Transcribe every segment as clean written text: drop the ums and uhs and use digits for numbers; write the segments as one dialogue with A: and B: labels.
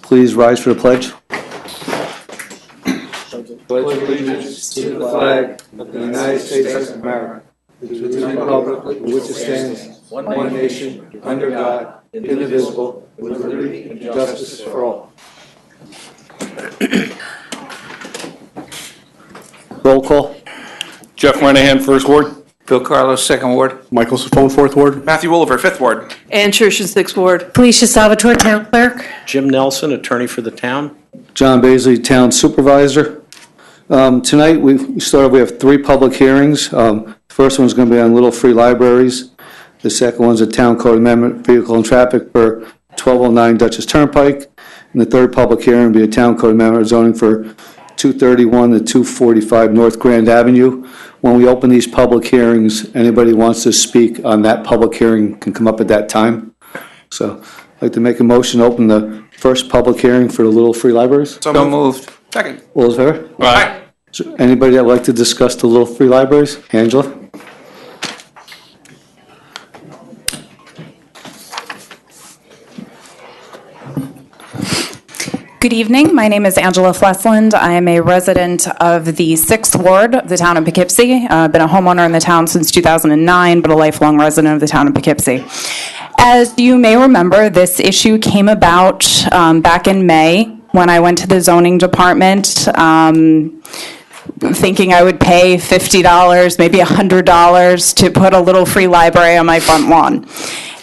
A: please rise for the pledge.
B: Pledge allegiance to the flag of the United States of America, to the republic for which it stands, one nation, under God, indivisible, with liberty and justice for all.
A: Roll call.
C: Jeff Renahan, 1st Ward.
B: Phil Carlos, 2nd Ward.
C: Michael Safone, 4th Ward.
D: Matthew Wolliver, 5th Ward.
E: Ann Churchian, 6th Ward.
F: Felicia Salvatore, Town Clerk.
G: Jim Nelson, attorney for the town.
A: John Baisley, Town Supervisor. Tonight we have 3 public hearings. The first one's going to be on Little Free Libraries. The second one's a Town Code Amendment, Vehicle and Traffic for 1209 Dutchess Turnpike. And the third public hearing will be a Town Code Amendment zoning for 231 to 245 North Grand Avenue. When we open these public hearings, anybody who wants to speak on that public hearing can come up at that time. So I'd like to make a motion to open the first public hearing for the Little Free Libraries.
D: So moved. Second.
A: All those in favor?
D: Aye.
A: Is there anybody that would like to discuss the Little Free Libraries? Angela?
H: Good evening. My name is Angela Flesland. I am a resident of the 6th Ward of the town of Poughkeepsie. I've been a homeowner in the town since 2009, but a lifelong resident of the town of Poughkeepsie. As you may remember, this issue came about back in May when I went to the zoning department thinking I would pay $50, maybe $100 to put a Little Free Library on my front lawn.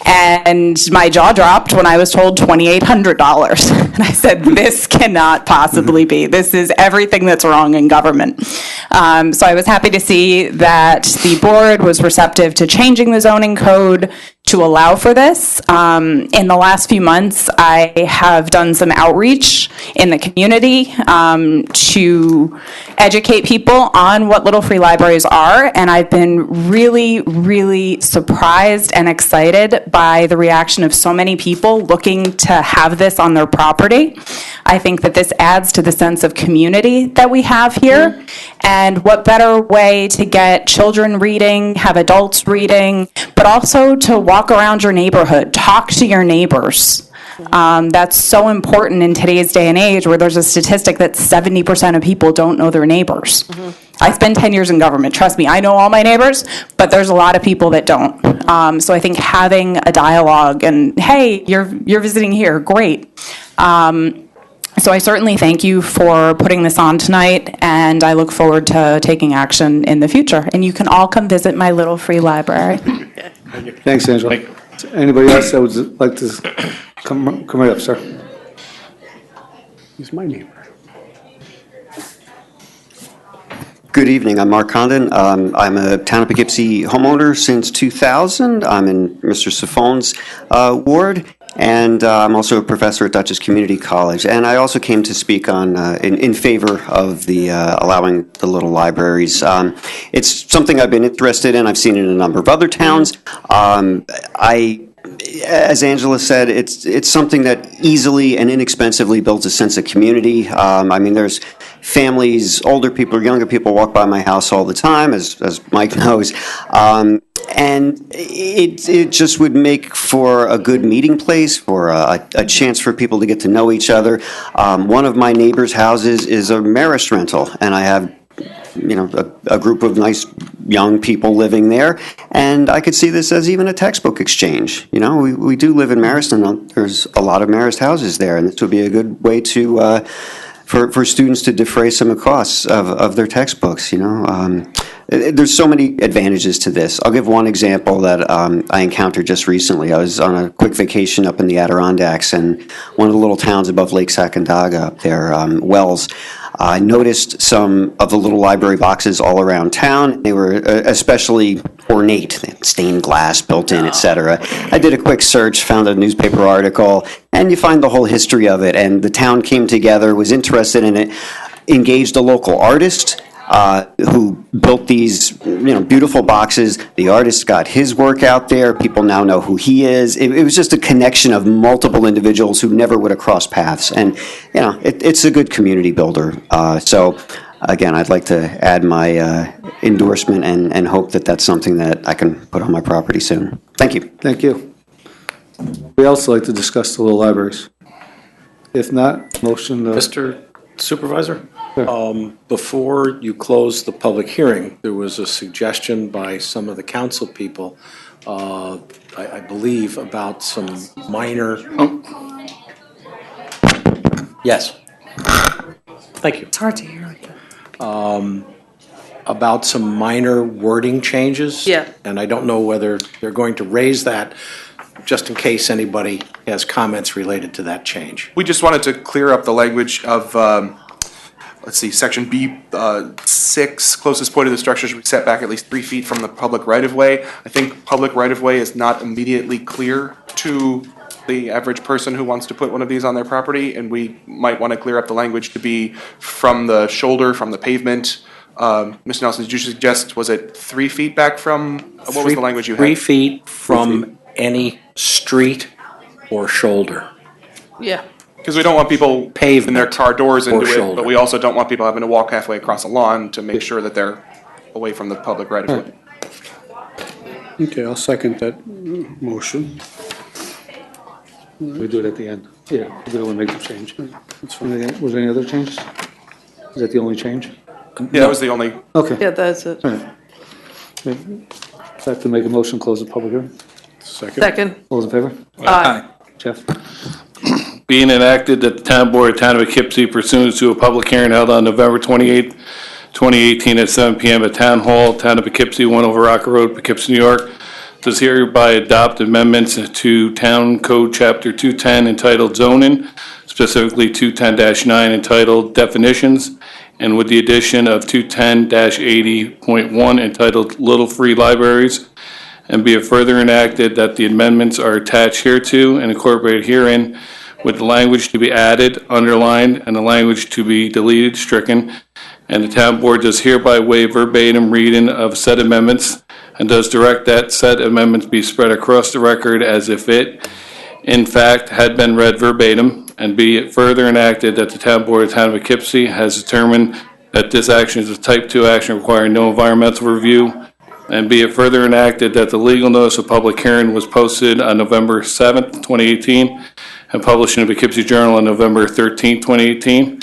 H: And my jaw dropped when I was told $2,800. And I said, this cannot possibly be. This is everything that's wrong in government. So I was happy to see that the board was receptive to changing the zoning code to allow for this. In the last few months, I have done some outreach in the community to educate people on what Little Free Libraries are, and I've been really, really surprised and excited by the reaction of so many people looking to have this on their property. I think that this adds to the sense of community that we have here, and what better way to get children reading, have adults reading, but also to walk around your neighborhood, talk to your neighbors. That's so important in today's day and age where there's a statistic that 70% of people don't know their neighbors. I spent 10 years in government. Trust me, I know all my neighbors, but there's a lot of people that don't. So I think having a dialogue and, hey, you're visiting here, great. So I certainly thank you for putting this on tonight, and I look forward to taking action in the future. And you can all come visit my Little Free Library.
A: Thanks, Angela. Anybody else that would like to come right up, sir?
C: He's my neighbor.
I: Good evening. I'm Mark Condon. I'm a Town of Poughkeepsie homeowner since 2000. I'm in Mr. Safone's ward, and I'm also a professor at Dutchess Community College. And I also came to speak on in favor of the allowing the little libraries. It's something I've been interested in. I've seen it in a number of other towns. As Angela said, it's something that easily and inexpensively builds a sense of community. I mean, there's families, older people, younger people walk by my house all the time, as Mike knows. And it just would make for a good meeting place, for a chance for people to get to know each other. One of my neighbor's houses is a Marist rental, and I have a group of nice young people living there, and I could see this as even a textbook exchange. We do live in Marist, and there's a lot of Marist houses there, and this would be a good way to for students to defray some of the costs of their textbooks. There's so many advantages to this. I'll give one example that I encountered just recently. I was on a quick vacation up in the Adirondacks, and one of the little towns above Lake Sacandaga up there, Wells. I noticed some of the little library boxes all around town. They were especially ornate, stained glass built in, etc. I did a quick search, found a newspaper article, and you find the whole history of it. And the town came together, was interested in it, engaged a local artist who built these beautiful boxes. The artist got his work out there. People now know who he is. It was just a connection of multiple individuals who never would have crossed paths. And, it's a good community builder. So, again, I'd like to add my endorsement and hope that that's something that I can put on my property soon. Thank you.
A: Thank you. We also like to discuss the little libraries. If not, motion,
G: Mr. Supervisor?
A: Sure.
G: Before you close the public hearing, there was a suggestion by some of the council people, I believe, about some minor. Yes. Thank you.
F: It's hard to hear.
G: About some minor wording changes.
F: Yeah.
G: And I don't know whether they're going to raise that, just in case anybody has comments related to that change.
D: We just wanted to clear up the language of, let's see, section B6, closest point of the structure should be set back at least 3 feet from the public right-of-way. I think public right-of-way is not immediately clear to the average person who wants to put one of these on their property, and we might want to clear up the language to be from the shoulder, from the pavement. Mr. Nelson, did you suggest, was it 3 feet back from, what was the language you had?
G: 3 feet from any street or shoulder.
F: Yeah.
D: Because we don't want people paving their car doors into
G: or
D: it,
G: shoulder.
D: but we also don't want people having to walk halfway across a lawn to make sure that they're away from the public right-of-way.
C: Okay, I'll second that motion.
A: we do it at the end. Yeah, we don't want to make the change. Was there any other changes? Is that the only change?
D: Yeah, that was the only,
A: Okay.
F: Yeah, that's it.
A: All right. Have to make a motion, close the public hearing.
F: Second.
A: All those in favor?
F: Aye.
A: Jeff?
C: Being enacted that the Town Board of Town of Poughkeepsie pursuant to a public hearing held on November 28th, 2018 at 7 p.m. at Town Hall, Town of Poughkeepsie, 1 Over Rocker Road, Poughkeepsie, New York, does hereby adopt amendments to Town Code Chapter 210 entitled Zoning, specifically 210-9 entitled Definitions, and with the addition of 210-80.1 entitled Little Free Libraries, and be it further enacted that the amendments are attached hereto and incorporated herein with the language to be added, underlined, and the language to be deleted, stricken, and the town board does hereby waive verbatim reading of said amendments and does direct that said amendments be spread across the record as if it, in fact, had been read verbatim, and be it further enacted that the town board of the town of Poughkeepsie has determined that this action is a type 2 action requiring no environmental review, and be it further enacted that the legal notice of public hearing was posted on November 7th, 2018, and published in the Poughkeepsie Journal on November 13th, 2018.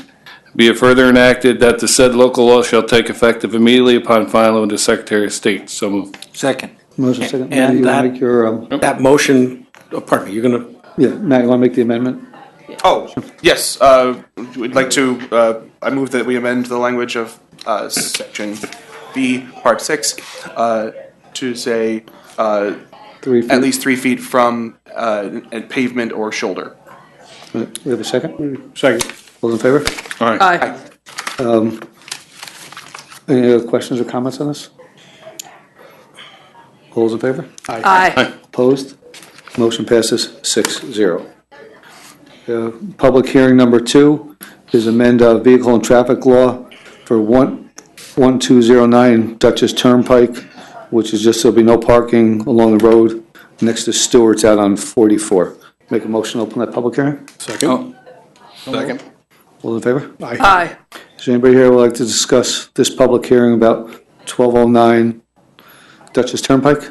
C: Be it further enacted that the said local law shall take effect immediately upon filing with the Secretary of State. So moved.
G: Second.
A: Motion second.
G: And
A: Matt, you want
G: that-
A: to make your,
G: That motion, pardon me, you're going to,
A: yeah, Matt, you want to make the amendment?
D: oh, yes, we'd like to, I move that we amend the language of section B, part 6, to say
A: 3 feet?
D: at least 3 feet from a pavement or shoulder.
A: We have a second?
C: Second.
A: All those in favor?
F: Aye.
A: Any other questions or comments on this? All those in favor?
F: Aye.
A: Opposed? Motion passes 6-0. Public hearing number 2 is amend vehicle and traffic law for 1209 Dutchess Turnpike, which is just there'll be no parking along the road next to Stewart's out on 44. Make a motion to open that public hearing?
C: Second.
D: Second.
A: All in favor?
F: Aye.
A: Is there anybody here who would like to discuss this public hearing about 1209 Dutchess Turnpike?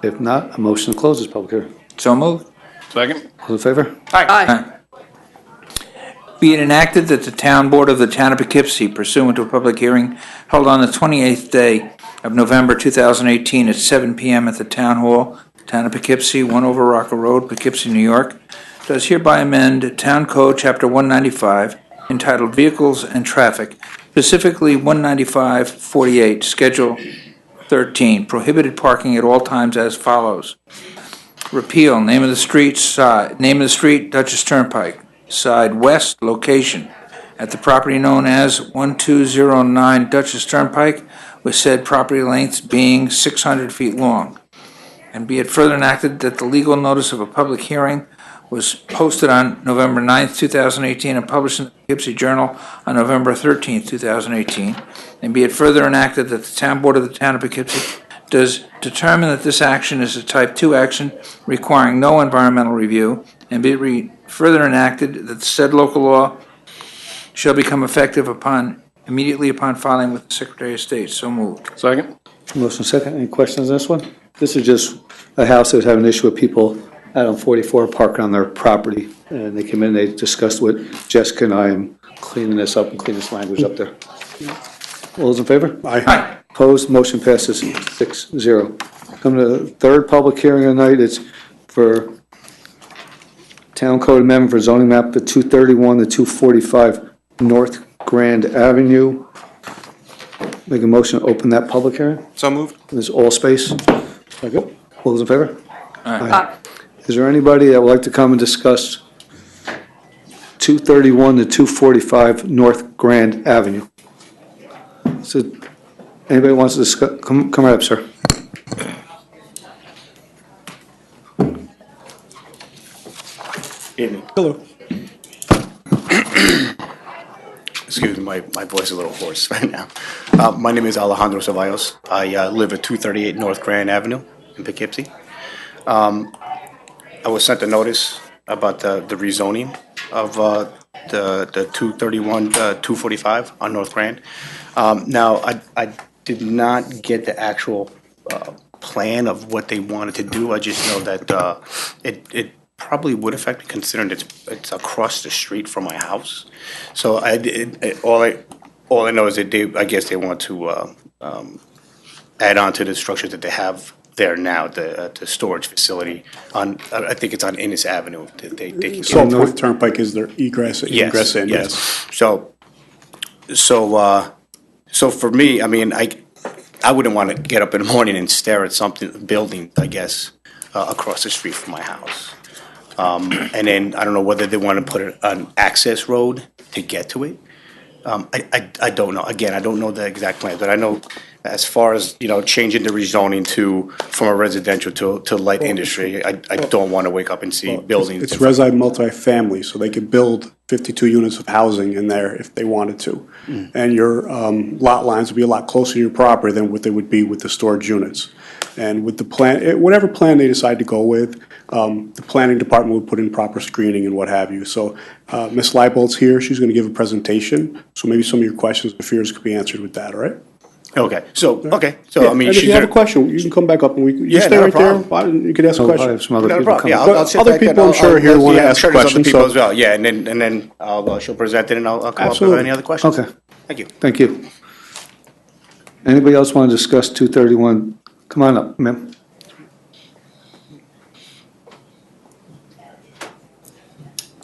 A: If not, a motion to close this public hearing.
E: So moved.
C: Second.
A: All in favor?
F: Aye.
E: Be it enacted that the Town Board of the Town of Poughkeepsie pursuant to a public hearing held on the 28th day of November 2018 at 7 p.m. at the Town Hall, Town of Poughkeepsie, 1 Over Rocker Road, Poughkeepsie, New York, does hereby amend Town Code Chapter 195 entitled Vehicles and Traffic, specifically 195-48, Schedule 13, prohibited parking at all times as follows. Repeal, name of the street, Dutchess Turnpike, side west, location, at the property known as 1209 Dutchess Turnpike, with said property lengths being 600 feet long. And be it further enacted that the legal notice of a public hearing was posted on November 9th, 2018, and published in the Poughkeepsie Journal on November 13th, 2018. And be it further enacted that the Town Board of the Town of Poughkeepsie does determine that this action is a Type 2 action requiring no environmental review, and be it further enacted that said local law shall become effective immediately upon filing with the Secretary of State. So moved.
C: Second.
A: Motion second. Any questions on this one? This is just a house that was having an issue with people out on 44 parking on their property. And they came in, they discussed with Jessica and I and cleaning this up and cleaning this language up there. All those in favor?
B: Aye.
A: Opposed, motion passes 6-0. Come to the third public hearing of the night. It's for Town Code Amendment for zoning map for 231 to 245 North Grand Avenue. Make a motion to open that public hearing.
D: So moved.
A: There's all space.
B: Second.
A: All those in favor?
F: Aye.
A: Is there anybody that would like to come and discuss 231 to 245 North Grand Avenue? So, anybody wants to discuss, come right up, sir.
J: Evening.
B: Hello.
J: Excuse me, my voice is a little hoarse right now. My name is Alejandro Ceballos. I live at 238 North Grand Avenue in Poughkeepsie. I was sent a notice about the rezoning of the 231, 245 on North Grand. Now, I did not get the actual plan of what they wanted to do. I just know that it probably would affect me considering it's across the street from my house. So all I know is that I guess they want to add on to the structures that they have there now, the storage facility on, I think it's on Innis Avenue. They can
B: So North Turnpike is their egress
J: yes,
B: in?
J: yes. So for me, I mean, I wouldn't want to get up in the morning and stare at something, building, I guess, across the street from my house. And then I don't know whether they want to put an access road to get to it. I don't know. Again, I don't know the exact plan, but I know as far as, changing the rezoning from a residential to light industry, I don't want to wake up and see buildings.
B: It's resi multifamily, so they could build 52 units of housing in there if they wanted to. And your lot lines would be a lot closer to your property than what they would be with the storage units. And with the plan, whatever plan they decide to go with, the planning department would put in proper screening and what have you. So Ms. Leibold's here. She's going to give a presentation. So maybe some of your questions or fears could be answered with that, all right?
J: Okay, so,
B: Yeah,
J: I mean,
B: and if you have a question, you can come back up and you stay
J: not a
B: right there.
J: problem.
B: You could ask a
A: I
B: question.
A: have some other
J: Not a
A: people
J: problem.
A: coming.
J: Yeah,
B: But
J: I'll sit
B: other
J: back and
B: people, I'm sure, here wanna
J: I'm
B: ask
J: sure there's other
B: questions,
J: people
B: so-
J: as well. Yeah, and then she'll present it and I'll come up with
B: Absolutely.
J: any other questions.
A: Okay,
J: Thank you.
A: thank you. Anybody else want to discuss 231? Come on up, ma'am.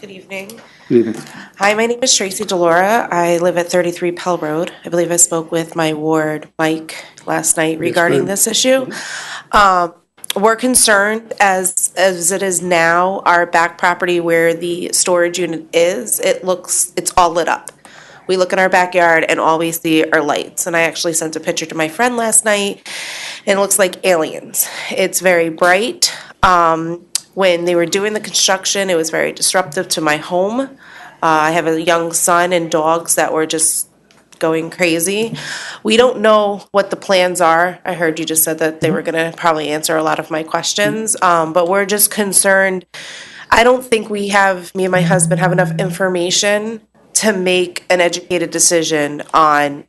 K: Good evening.
A: Good evening.
K: Hi, my name is Tracy Delora. I live at 33 Pell Road. I believe I spoke with my ward, Mike, last night regarding
B: ma'am.
K: this issue. We're concerned, as it is now, our back property where the storage unit is, it's all lit up. We look in our backyard and all we see are lights. And I actually sent a picture to my friend last night, and it looks like aliens. It's very bright. When they were doing the construction, it was very disruptive to my home. I have a young son and dogs that were just going crazy. We don't know what the plans are. I heard you just said that they were going to probably answer a lot of my questions, but we're just concerned. I don't think me and my husband have enough information to make an educated decision on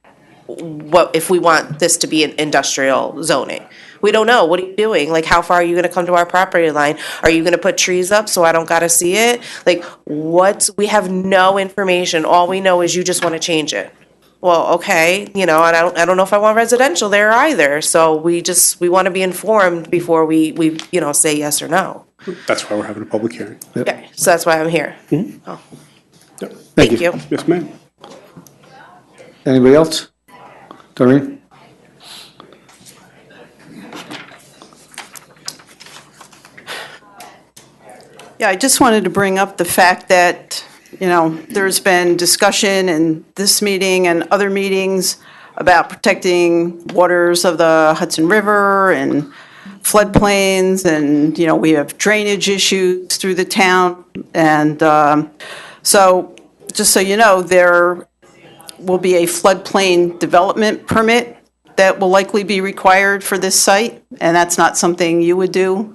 K: if we want this to be an industrial zoning. We don't know. What are you doing? Like, how far are you going to come to our property line? Are you going to put trees up so I don't got to see it? Like, we have no information. All we know is you just want to change it. Well, okay, and I don't know if I want residential there either. So we want to be informed before we say yes or no.
B: That's why we're having a public hearing.
K: Okay, so that's why I'm here. Oh,
B: Yep.
K: thank you.
B: Yes, ma'am.
A: Anybody else? Doreen?
L: Yeah, I just wanted to bring up the fact that, there's been discussion in this meeting and other meetings about protecting waters of the Hudson River and floodplains, and, we have drainage issues through the town. And so, just so you know, there will be a floodplain development permit that will likely be required for this site, and that's not something you would do.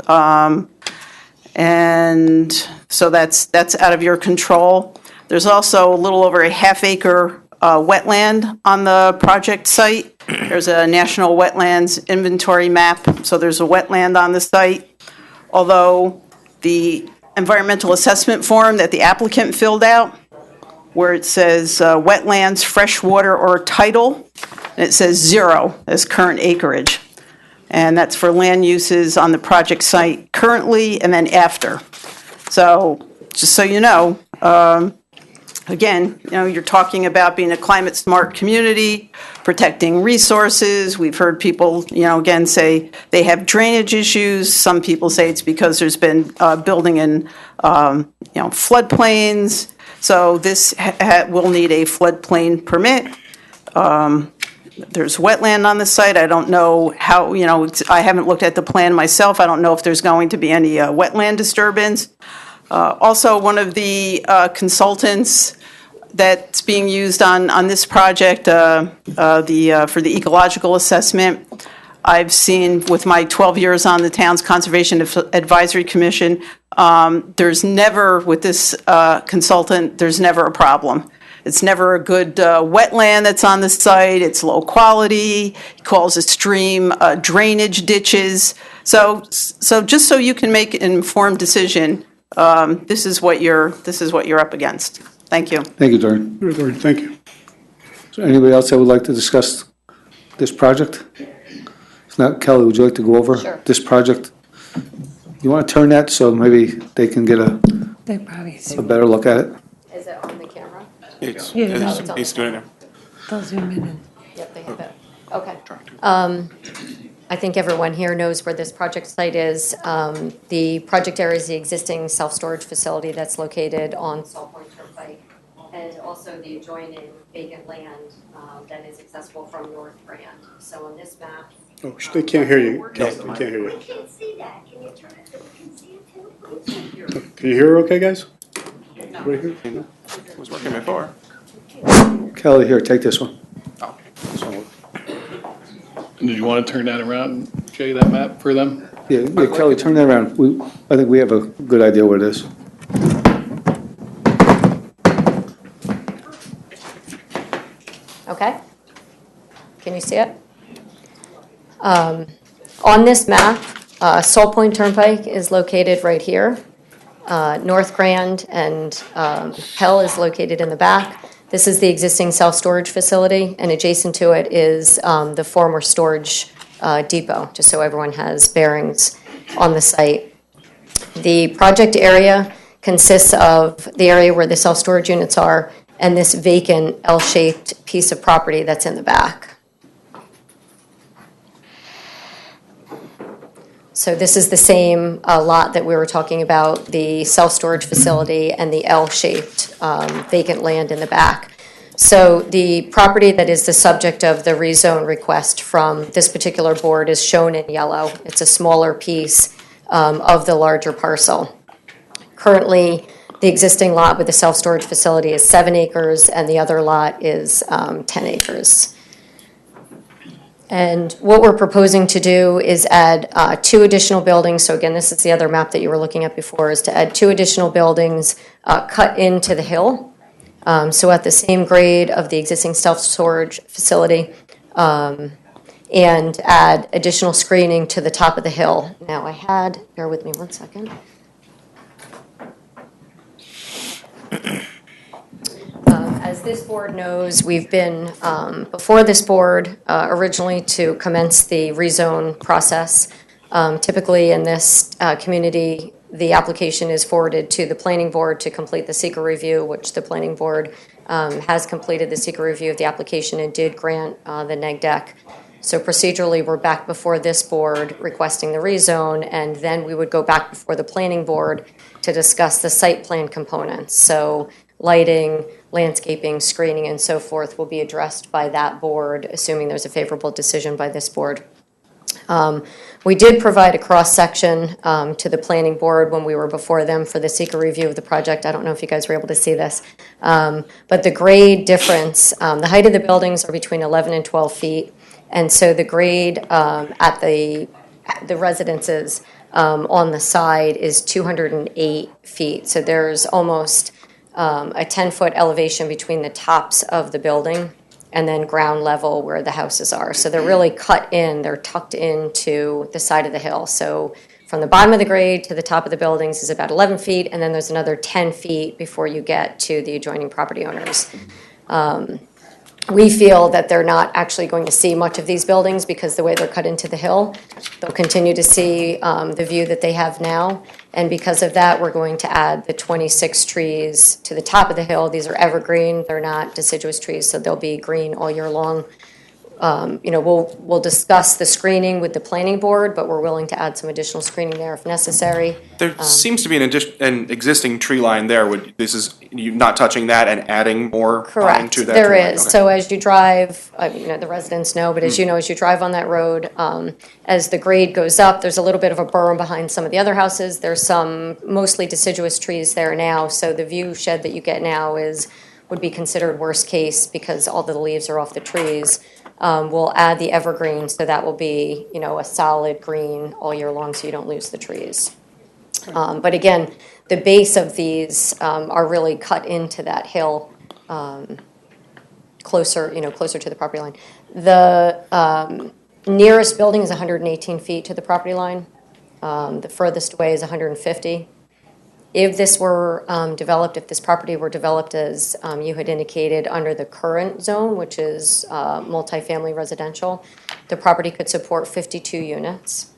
L: And so that's out of your control. There's also a little over a half-acre wetland on the project site. There's a National Wetlands Inventory map, so there's a wetland on the site. Although the environmental assessment form that the applicant filled out, where it says wetlands, freshwater, or tidal, and it says 0 as current acreage. And that's for land uses on the project site currently and then after. So, just so you know, again, you're talking about being a climate-smart community, protecting resources. We've heard people, again, say they have drainage issues. Some people say it's because there's been building in, floodplains. So this will need a floodplain permit. There's wetland on the site. I don't know how, I haven't looked at the plan myself. I don't know if there's going to be any wetland disturbance. Also, one of the consultants that's being used on this project, for the ecological assessment, I've seen with my 12 years on the town's Conservation Advisory Commission, there's never, with this consultant, there's never a problem. It's never a good wetland that's on the site. It's low quality. He calls a stream drainage ditches. So just so you can make an informed decision, this is what you're up against. Thank you.
A: Thank you, Doreen.
B: Doreen, thank you.
A: Is there anybody else that would like to discuss this project? If not, Kelly, would you like to go over this project? You want to turn that so maybe they can get a better look at it?
M: Is it on the camera?
D: It's
M: doing
D: it now.
M: They'll zoom in. Yep, they have it. Okay. I think everyone here knows where this project site is. The project area is the existing self-storage facility that's located on Salt Point Turnpike, and also the adjoining vacant land that is accessible from North Grand. So on this map.
B: Oh, they can't hear you. They can't hear you.
N: I can't see that. Can you turn it so we can see it too, please?
B: Can you hear her okay, guys?
D: No. It was working before.
A: Kelly, here, take this one.
D: Oh.
C: Did you want to turn that around and show you that map for them?
A: Yeah, Kelly, turn that around. I think we have a good idea what it is.
M: Okay. Can you see it? On this map, Salt Point Turnpike is located right here. North Grand and Pell is located in the back. This is the existing self-storage facility, and adjacent to it is the former storage depot, just so everyone has bearings on the site. The project area consists of the area where the self-storage units are and this vacant L-shaped piece of property that's in the back. So this is the same lot that we were talking about, the self-storage facility and the L-shaped vacant land in the back. So the property that is the subject of the rezone request from this particular board is shown in yellow. It's a smaller piece of the larger parcel. Currently, the existing lot with the self-storage facility is 7 acres, and the other lot is 10 acres. And what we're proposing to do is add 2 additional buildings. So again, this is the other map that you were looking at before, is to add 2 additional buildings cut into the hill. So at the same grade of the existing self-storage facility, and add additional screening to the top of the hill. Now bear with me one second. As this board knows, we've been before this board originally to commence the rezone process. Typically in this community, the application is forwarded to the planning board to complete the seeker review, which the planning board has completed the seeker review of the application and did grant the neg deck. So procedurally, we're back before this board requesting the rezone, and then we would go back before the planning board to discuss the site plan components. So lighting, landscaping, screening, and so forth will be addressed by that board, assuming there's a favorable decision by this board. We did provide a cross-section to the planning board when we were before them for the seeker review of the project. I don't know if you guys were able to see this. But the grade difference, the height of the buildings are between 11 and 12 feet. And so the grade at the residences on the side is 208 feet. So there's almost a 10-foot elevation between the tops of the building and then ground level where the houses are. So they're really cut in, they're tucked into the side of the hill. So from the bottom of the grade to the top of the buildings is about 11 feet, and then there's another 10 feet before you get to the adjoining property owners. We feel that they're not actually going to see much of these buildings because the way they're cut into the hill, they'll continue to see the view that they have now. And because of that, we're going to add the 26 trees to the top of the hill. These are evergreen, they're not deciduous trees, so they'll be green all year long. We'll discuss the screening with the planning board, but we're willing to add some additional screening there if necessary.
D: There seems to be an existing tree line there. This is you not touching that and adding more pine to that?
M: There
D: tree line?
M: is.
D: Okay.
M: So as you drive, the residents know, but as you know, as you drive on that road, as the grade goes up, there's a little bit of a berm behind some of the other houses. There's some mostly deciduous trees there now, so the view shed that you get now would be considered worst case because all the leaves are off the trees. We'll add the evergreen, so that will be, a solid green all year long, so you don't lose the trees. But again, the base of these are really cut into that hill, closer to the property line. The nearest building is 118 feet to the property line. The furthest away is 150. If this were developed, if this property were developed as you had indicated under the current zone, which is multifamily residential, the property could support 52 units.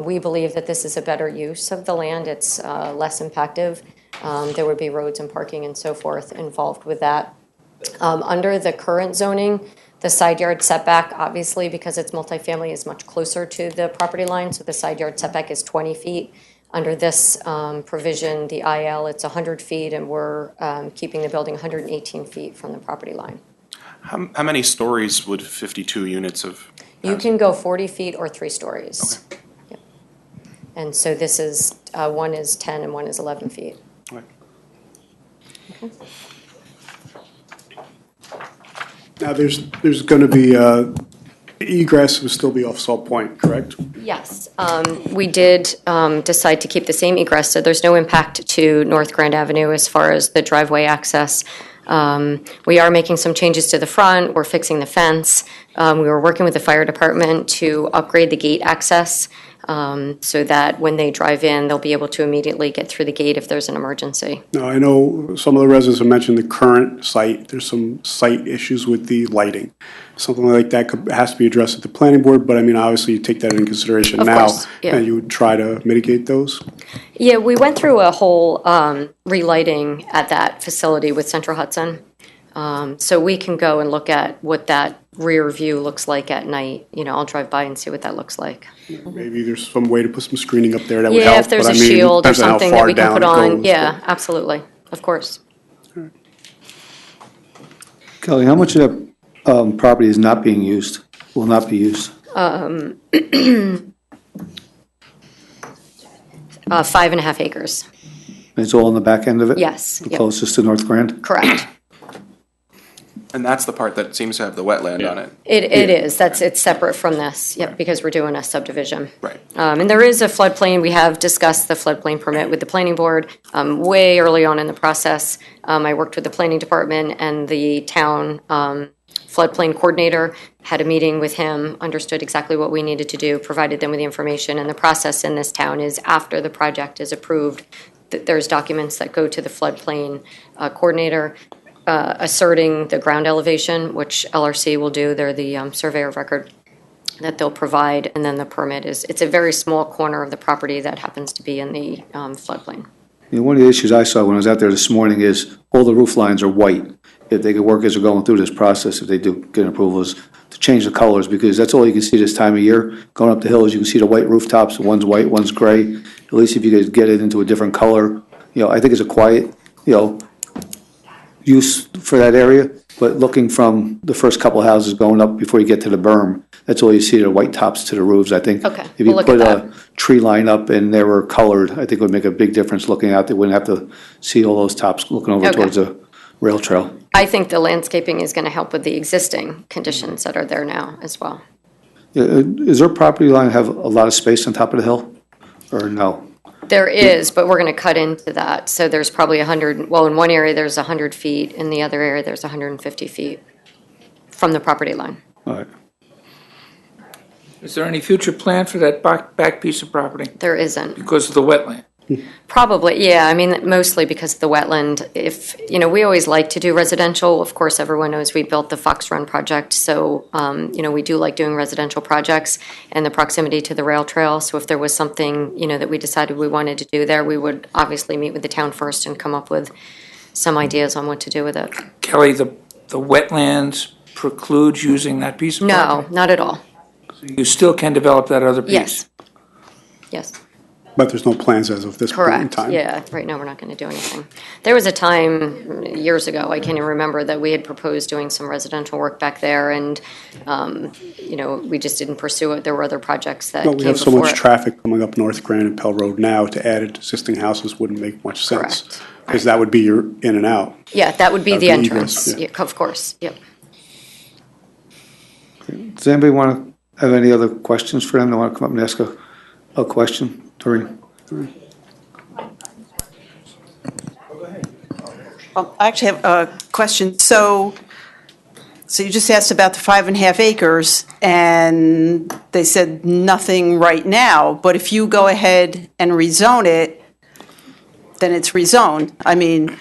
M: We believe that this is a better use of the land. It's less impactive. There would be roads and parking and so forth involved with that. Under the current zoning, the side yard setback, obviously, because it's multifamily, is much closer to the property line, so the side yard setback is 20 feet. Under this provision, the IL, it's 100 feet, and we're keeping the building 118 feet from the property line.
D: How many stories would 52 units of?
M: You can go 40 feet or 3 stories.
D: Okay.
M: Yep. And so this is, one is 10 and one is 11 feet.
D: Okay.
M: Okay.
B: Now, there's going to be, egress will still be off Salt Point, correct?
M: Yes, we did decide to keep the same egress, so there's no impact to North Grand Avenue as far as the driveway access. We are making some changes to the front. We're fixing the fence. We were working with the fire department to upgrade the gate access so that when they drive in, they'll be able to immediately get through the gate if there's an emergency.
B: Now, I know some of the residents have mentioned the current site. There's some site issues with the lighting. Something like that has to be addressed at the planning board, but I mean, obviously, you take that into consideration
M: Of
B: now.
M: course, yeah.
B: And you would try to mitigate those?
M: Yeah, we went through a whole relighting at that facility with Central Hudson. So we can go and look at what that rear view looks like at night. I'll drive by and see what that looks like.
B: Maybe there's some way to put some screening up there that would help.
M: Yeah, if there's
B: but
M: a
B: I mean,
M: shield or
B: depends on how
M: something that
B: far
M: we can
B: down
M: put
B: it
M: on.
B: goes.
M: Yeah, absolutely, of course.
A: Kelly, how much of that property is not being used, will not be used?
M: 5.5 acres.
A: It's all on the back end of it?
M: Yes,
A: The
M: yep.
A: closest to North Grand?
M: Correct.
D: And that's the part that seems to have the wetland on it.
M: It is. It's separate from this. Yep, because we're doing a subdivision.
D: Right.
M: And there is a floodplain. We have discussed the floodplain permit with the planning board way early on in the process. I worked with the planning department and the town floodplain coordinator, had a meeting with him, understood exactly what we needed to do, provided them with the information. And the process in this town is after the project is approved, there's documents that go to the floodplain coordinator asserting the ground elevation, which LRC will do. They're the surveyor of record that they'll provide, and then the permit it's a very small corner of the property that happens to be in the floodplain.
A: One of the issues I saw when I was out there this morning is all the roof lines are white. If they could work as they're going through this process, if they do get approvals, to change the colors, because that's all you can see this time of year. Going up the hills, you can see the white rooftops, one's white, one's gray. At least if you guys get it into a different color, I think it's a quiet, use for that area. But looking from the first couple of houses going up before you get to the berm, that's all you see, the white tops to the roofs. I think
M: Okay,
A: if you
M: we'll look
A: put
M: at
A: a tree line up and they were colored, I think it would make a big difference looking out. They wouldn't have to see all those tops looking over
M: Okay.
A: towards the rail trail.
M: I think the landscaping is going to help with the existing conditions that are there now as well.
A: Does their property line have a lot of space on top of the hill, or no?
M: There is, but we're going to cut into that. So there's probably 100, well, in one area there's 100 feet, in the other area there's 150 feet from the property line.
A: All right.
E: Is there any future plan for that back piece of property
M: There isn't.
E: because of the wetland?
M: Probably, yeah. I mean, mostly because of the wetland. If, we always like to do residential. Of course, everyone knows we built the Fox Run project, so, we do like doing residential projects and the proximity to the rail trail. So if there was something, that we decided we wanted to do there, we would obviously meet with the town first and come up with some ideas on what to do with it.
E: Kelly, the wetlands preclude using that piece of
M: No,
E: property?
M: not at all.
E: So you still can develop that other piece?
M: Yes. Yes.
O: But there's no plans as of this point in
M: Correct,
O: time?
M: yeah, right now we're not going to do anything. There was a time, years ago, I can't even remember, that we had proposed doing some residential work back there, and, we just didn't pursue it. There were other projects that
O: No,
M: came
O: we
M: before
O: have so much
M: it.
O: traffic coming up North Grand and Pell Road now to add existing houses wouldn't make much sense.
M: Correct.
O: Because that would be your in and out.
M: Yeah, that would be
O: That
M: the
O: would be
M: entrance,
O: egress, yeah.
M: yeah, of course, yep.
A: Does anybody want to have any other questions for them? They want to come up and ask a question during?
L: I actually have a question. So you just asked about the 5.5 acres, and they said nothing right now, but if you go ahead and rezone it, then it's rezoned. I mean,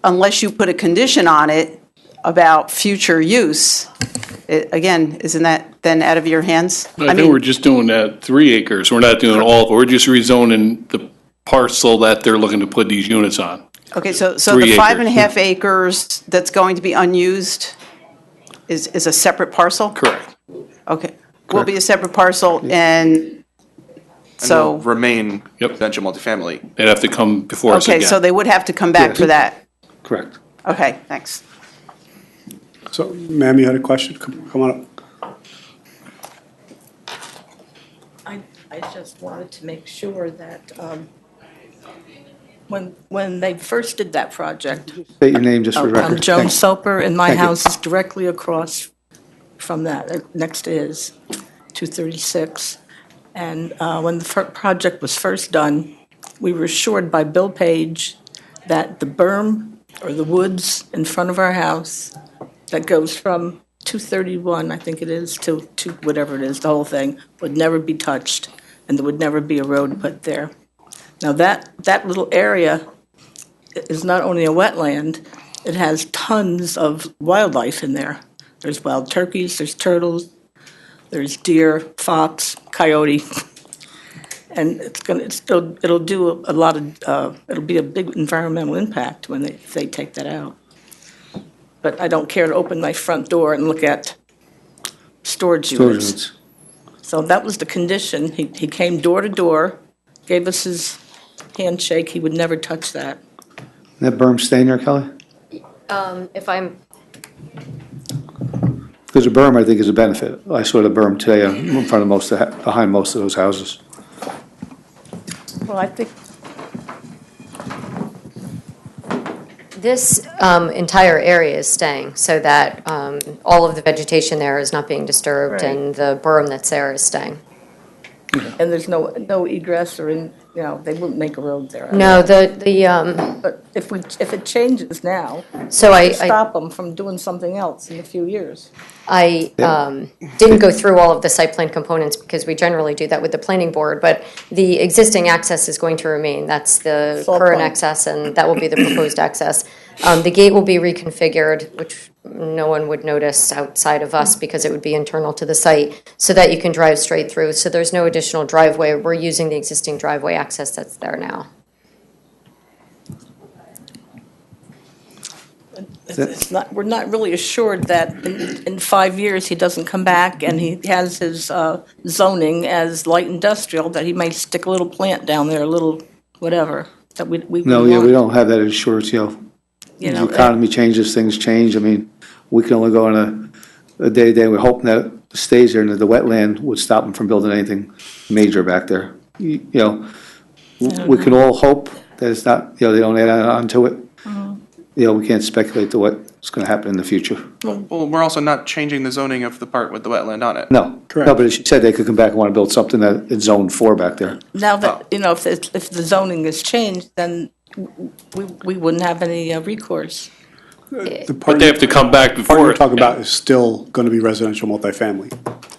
L: unless you put a condition on it about future use, again, isn't that then out of your hands?
C: I think we're just doing that 3 acres. We're not doing all of it. We're just rezoning the parcel that they're looking to put these units on.
L: Okay, so
C: 3
L: the
C: acres.
L: 5.5 acres that's going to be unused is a separate parcel?
C: Correct.
L: Okay, will be a separate parcel, and so,
D: will remain residential multifamily.
C: They'd have to come before us
L: okay,
C: again.
L: so they would have to come back
A: Yes.
L: for that?
A: Correct.
L: Okay, thanks.
O: So, ma'am, you had a question? Come on up.
P: I just wanted to make sure that when they first did that project.
A: State your name just for the record.
P: I'm Joan
A: Thanks.
P: Soper, and my
A: Thank you.
P: house is directly across from that, next to his, 236. And when the project was first done, we were assured by Bill Page that the berm or the woods in front of our house that goes from 231, I think it is, to whatever it is, the whole thing, would never be touched, and there would never be a road put there. Now, that little area is not only a wetland, it has tons of wildlife in there. There's wild turkeys, there's turtles, there's deer, fox, coyote. And it'll do a lot of, it'll be a big environmental impact when if they take that out. But I don't care to open my front door and look at storage units. So that was the condition. He came door to door, gave us his handshake, he would never touch that.
A: That berm staying there, Kelly?
M: If I'm,
A: Because the berm, I think, is a benefit. I saw the berm today in front of behind most of those houses.
P: Well, I think
M: this entire area is staying, so that all of the vegetation there is not being disturbed,
P: Right.
M: and the berm that's there is staying.
P: and there's no egress or, they wouldn't make a road there.
M: No,
P: But if it changes now,
M: So I-
P: stop them from doing something else in a few years.
M: I didn't go through all of the site plan components because we generally do that with the planning board, but the existing access is going to remain. That's the
P: Salt
M: current
P: point.
M: access, and that will be the proposed access. The gate will be reconfigured, which no one would notice outside of us because it would be internal to the site, so that you can drive straight through. So there's no additional driveway. We're using the existing driveway access that's there now.
P: It's not, we're not really assured that in 5 years, he doesn't come back and he has his zoning as light industrial, that he may stick a little plant down there, a little whatever, that we
A: No,
P: would
A: yeah, we
P: want.
A: don't have that insurance, The economy changes, things change. I mean, we can only go on a day-to-day. We're hoping that it stays there and that the wetland would stop them from building anything major back there. We can all hope that it's not, they don't add on to it. We can't speculate to what's going to happen in the future.
D: Well, we're also not changing the zoning of the part with the wetland on it.
A: No.
O: Correct.
A: No, but as you said, they could come back and want to build something that is zoned for back there.
P: Now that, if the zoning is changed, then we wouldn't have any recourse.
O: The
C: But
O: part
C: they have to come back
O: part
C: before.
O: you're talking about is still going to be residential multifamily.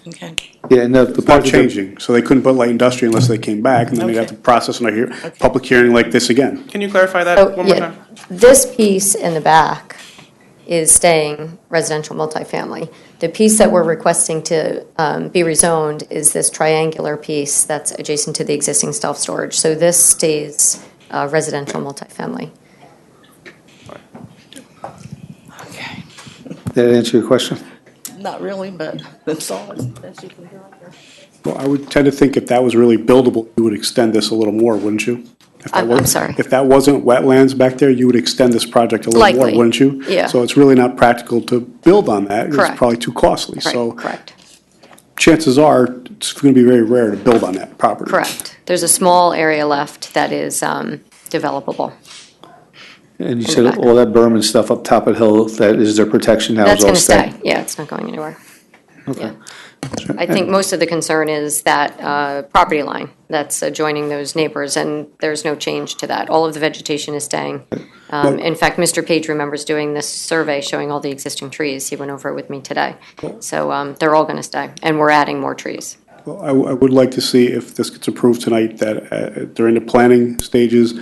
P: Okay.
A: Yeah, and the
O: It's not
A: project.
O: changing, so they couldn't put light industrial unless they came back, and then they'd have to process another public hearing like this again.
D: Can you clarify that
M: Oh,
D: one more
M: yeah.
D: time?
M: This piece in the back is staying residential multifamily. The piece that we're requesting to be rezoned is this triangular piece that's adjacent to the existing self-storage. So this stays residential multifamily.
P: Okay.
A: Did that answer your question?
P: Not really, but that's all as you can do.
O: Well, I would tend to think if that was really buildable, you would extend this a little more, wouldn't you? If that
M: I'm
O: was-
M: sorry.
O: If that wasn't wetlands back there, you would extend this project a little more,
M: Likely,
O: wouldn't you?
M: yeah.
O: So it's really not practical to build on that. It's
M: Correct.
O: probably too costly. So
M: Correct.
O: chances are, it's going to be very rare to build on that property.
M: Correct. There's a small area left that is developable.
A: And you said all that berm and stuff up top of the hill, that is their protection now,
M: That's
A: is all
M: going to
A: staying?
M: stay. Yeah, it's not going anywhere.
A: Okay.
M: Yeah. I think most of the concern is that property line that's adjoining those neighbors, and there's no change to that. All of the vegetation is staying. In fact, Mr. Page remembers doing this survey showing all the existing trees. He went over it with me today. So they're all going to stay, and we're adding more trees.
O: Well, I would like to see if this gets approved tonight, that during the planning stages,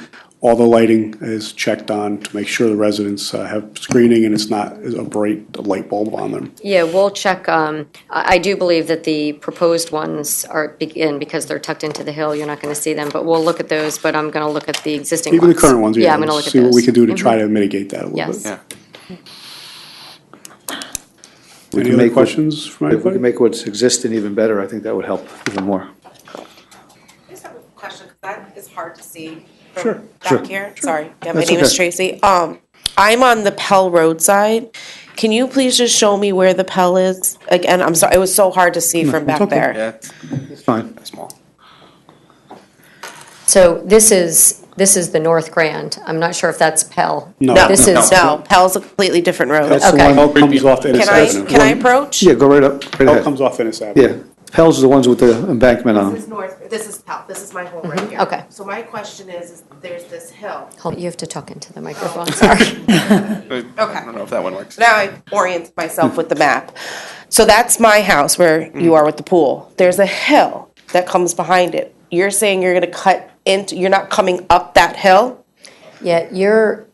O: all the lighting is checked on to make sure the residents have screening and it's not a bright light bulb on them.
M: Yeah, we'll check. I do believe that the proposed ones are in because they're tucked into the hill. You're not going to see them, but we'll look at those. But I'm going to look at the existing
O: Even
M: ones.
O: the current ones,
M: Yeah, I'm going to look at
O: see
M: those.
O: what we can do to
M: Mhm.
O: try to mitigate that a little
M: Yes.
O: bit.
D: Yeah.
A: We
O: Any
A: can
O: other
A: make
O: questions from
A: If we
O: anybody?
A: can make what's existing even better, I think that would help even more.
K: I just have a question, because that is hard to see
O: Sure,
K: from
A: sure,
K: back here. Sorry. Yeah, my
A: That's
K: name is
A: okay.
K: Tracy. I'm on the Pell Road side. Can you please just show me where the Pell is? Again, I'm sorry, it was so hard to see from
A: it's
K: back
A: okay.
K: there.
D: Yeah,
A: It's fine.
D: it's small.
M: So this is the North Grand. I'm not sure if that's Pell.
O: No.
M: This is
K: No, Pell's a completely different road.
A: That's the
M: Okay.
A: one,
O: Pell comes off Ennis Avenue.
K: Can I approach?
A: yeah, go right up, right
O: Pell
A: ahead.
O: comes off Ennis Avenue.
A: Yeah, Pell's are the ones with the embankment on
K: This
A: them.
K: is north, this is Pell, this is my home right here.
M: Okay.
K: So my question is there's this hill.
M: Hold, you have to talk into the microphone, sorry.
K: Okay.
D: I don't know if that one works.
K: Now I orient myself with the map. So that's my house where you are with the pool. There's a hill that comes behind it. You're saying you're gonna cut into, you're not coming up that hill?
M: Yeah, you're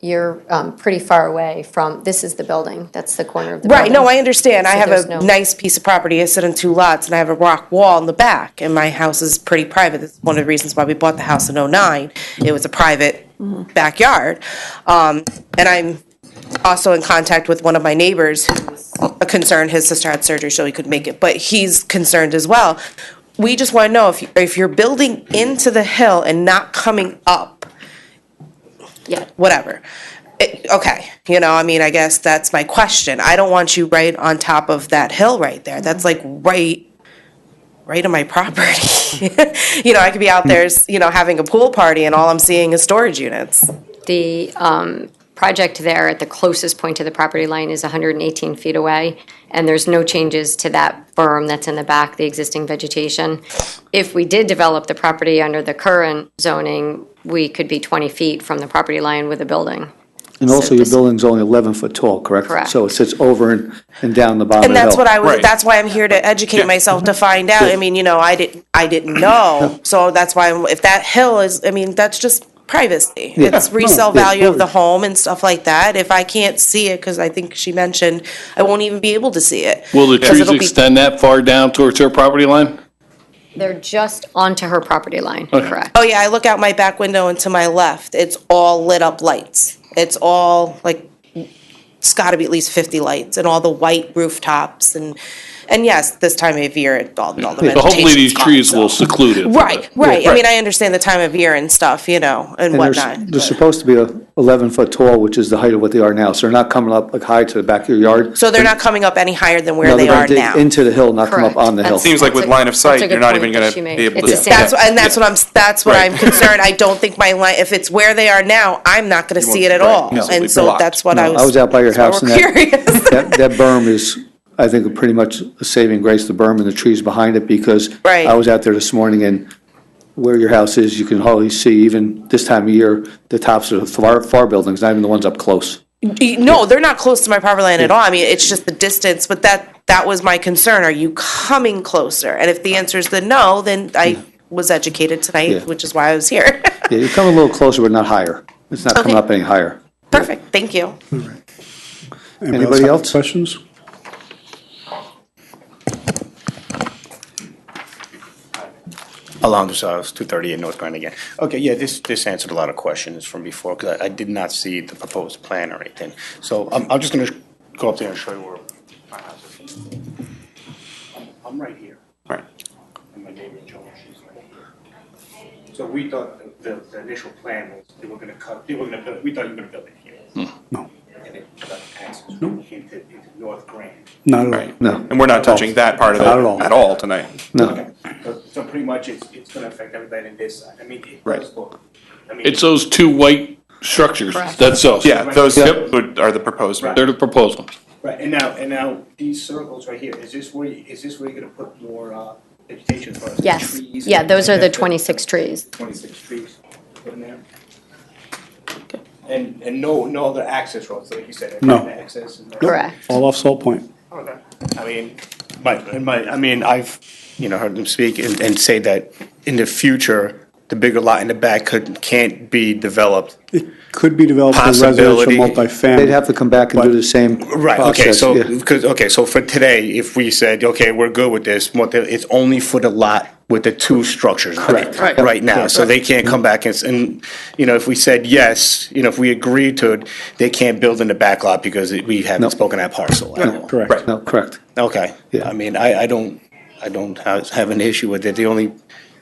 M: pretty far away from, this is the building. That's the corner of the building.
K: Right, no, I understand. I
M: So
K: have
M: there's
K: a
M: no-
K: nice piece of property. I sit on 2 lots and I have a rock wall in the back and my house is pretty private. That's one of the reasons why we bought the house in '09. It was a private backyard. And I'm also in contact with one of my neighbors who's concerned. His sister had surgery so he couldn't make it, but he's concerned as well. We just want to know if you're building into the hill and not coming up,
M: Yeah.
K: whatever. Okay, I mean, I guess that's my question. I don't want you right on top of that hill right there. That's like right on my property. I could be out there, having a pool party and all I'm seeing is storage units.
M: The project there at the closest point to the property line is 118 feet away, and there's no changes to that berm that's in the back, the existing vegetation. If we did develop the property under the current zoning, we could be 20 feet from the property line with a building.
A: And
M: So
A: also, your
M: this-
A: building's only 11 foot tall, correct?
M: Correct.
A: So it sits over and down the bottom of
K: And
A: the hill.
K: that's what
D: Right.
K: that's why I'm here to educate myself to find out. I mean, I didn't know. So that's why if that hill is, that's just privacy.
A: Yeah.
K: It's resale
A: Yeah,
K: value of the
A: course.
K: home and stuff like that. If I can't see it, because I think she mentioned, I won't even be able to see it.
C: Will the
K: 'Cause
C: trees
K: it'll be-
C: extend that far down towards her property line?
M: They're just onto her property line,
C: Okay.
M: correct?
K: Oh, yeah, I look out my back window and to my left, it's all lit up lights. It's all it's gotta be at least 50 lights and all the white rooftops and yes, this time of year, all the
C: So
K: vegetation's
C: hopefully these
K: gone,
C: trees
K: so.
C: will seclude it.
K: Right.
A: Yeah,
K: I mean, I understand the time of year and stuff, and
A: And
K: whatnot.
A: they're supposed to be 11 foot tall, which is the height of what they are now. So they're not coming up high to the back of your yard.
K: So they're not coming up any higher than where
A: No,
K: they
A: they're
K: are
A: gonna dig
K: now.
A: into the hill, not come up
M: Correct.
A: on the hill.
M: That's-
D: Seems like with
M: that's a-
D: line of
M: that's a
D: sight,
M: good
D: you're not
M: point
D: even
M: that
D: gonna
M: she made.
D: be able
M: It's
D: to
M: a
D: see.
M: sand-
K: That's what I'm concerned. I don't think my line, if it's where they are now, I'm not gonna see it at
D: right,
K: all.
D: no, it'll
K: And
D: be
K: so
D: blocked.
K: that's what
A: No,
K: I
A: I was out by your
K: that's
A: house
K: why
A: and
K: we're curious.
A: that berm is, I think, pretty much a saving grace, the berm and the trees behind it, because
K: Right.
A: I was out there this morning and where your house is, you can hardly see, even this time of year, the tops of the far buildings, not even the ones up close.
K: No, they're not close to my property line at all. I mean, it's just the distance, but that was my concern. Are you coming closer? And if the answer is the no, then I was educated tonight,
A: Yeah.
K: which is why I was here.
A: Yeah, you come a little closer, but not higher. It's not coming
K: Okay.
A: up any higher.
K: Perfect, thank you.
A: Anybody
O: have
A: else?
O: Questions?
J: Along the 238 North Grand again. Okay, yeah, this answered a lot of questions from before, because I did not see the proposed plan or anything. So I'm just gonna go up there and show you where my house is. I'm right here.
D: Right.
J: And my neighbor Joan, she's right here. So we thought the initial plan was they were gonna build, we thought you were gonna build it here.
O: No.
J: And it got access into North Grand.
O: Not at all.
D: Right. No. And we're not touching that part of it
O: Not at all.
D: at all tonight.
A: No.
J: Okay. So pretty much it's gonna affect everybody in this side. I mean, it
D: Right.
J: does look, I mean.
C: It's those two white structures. That's us.
D: Yeah, those
C: Yep.
D: are the proposed.
C: They're the proposals.
J: Right, and now these circles right here, is this where you're gonna put more vegetation as far as
M: Yes.
J: trees?
M: Yeah, those are the
J: Like that?
M: 26 trees.
J: 26 trees put in there. Okay. And no other access roads, like you said.
O: No.
J: Access and.
M: Correct.
O: All off Salt Point.
J: Okay. I mean, I've, heard them speak and say that in the future, the bigger lot in the back can't be developed.
O: It could be developed as residential
J: Possibility.
O: multifamily.
A: They'd have to come back and do the same
J: Right, okay,
A: process,
J: so,
A: yeah.
J: so for today, if we said, okay, we're good with this, it's only for the lot with the two structures on it
A: Correct.
J: right now, so they can't come back and, if we said yes, if we agreed to it, they can't build in the back lot because we haven't spoken that parcel at all.
O: Correct.
A: No, correct.
J: Okay,
A: Yeah.
J: I mean, I don't have an issue with it, the only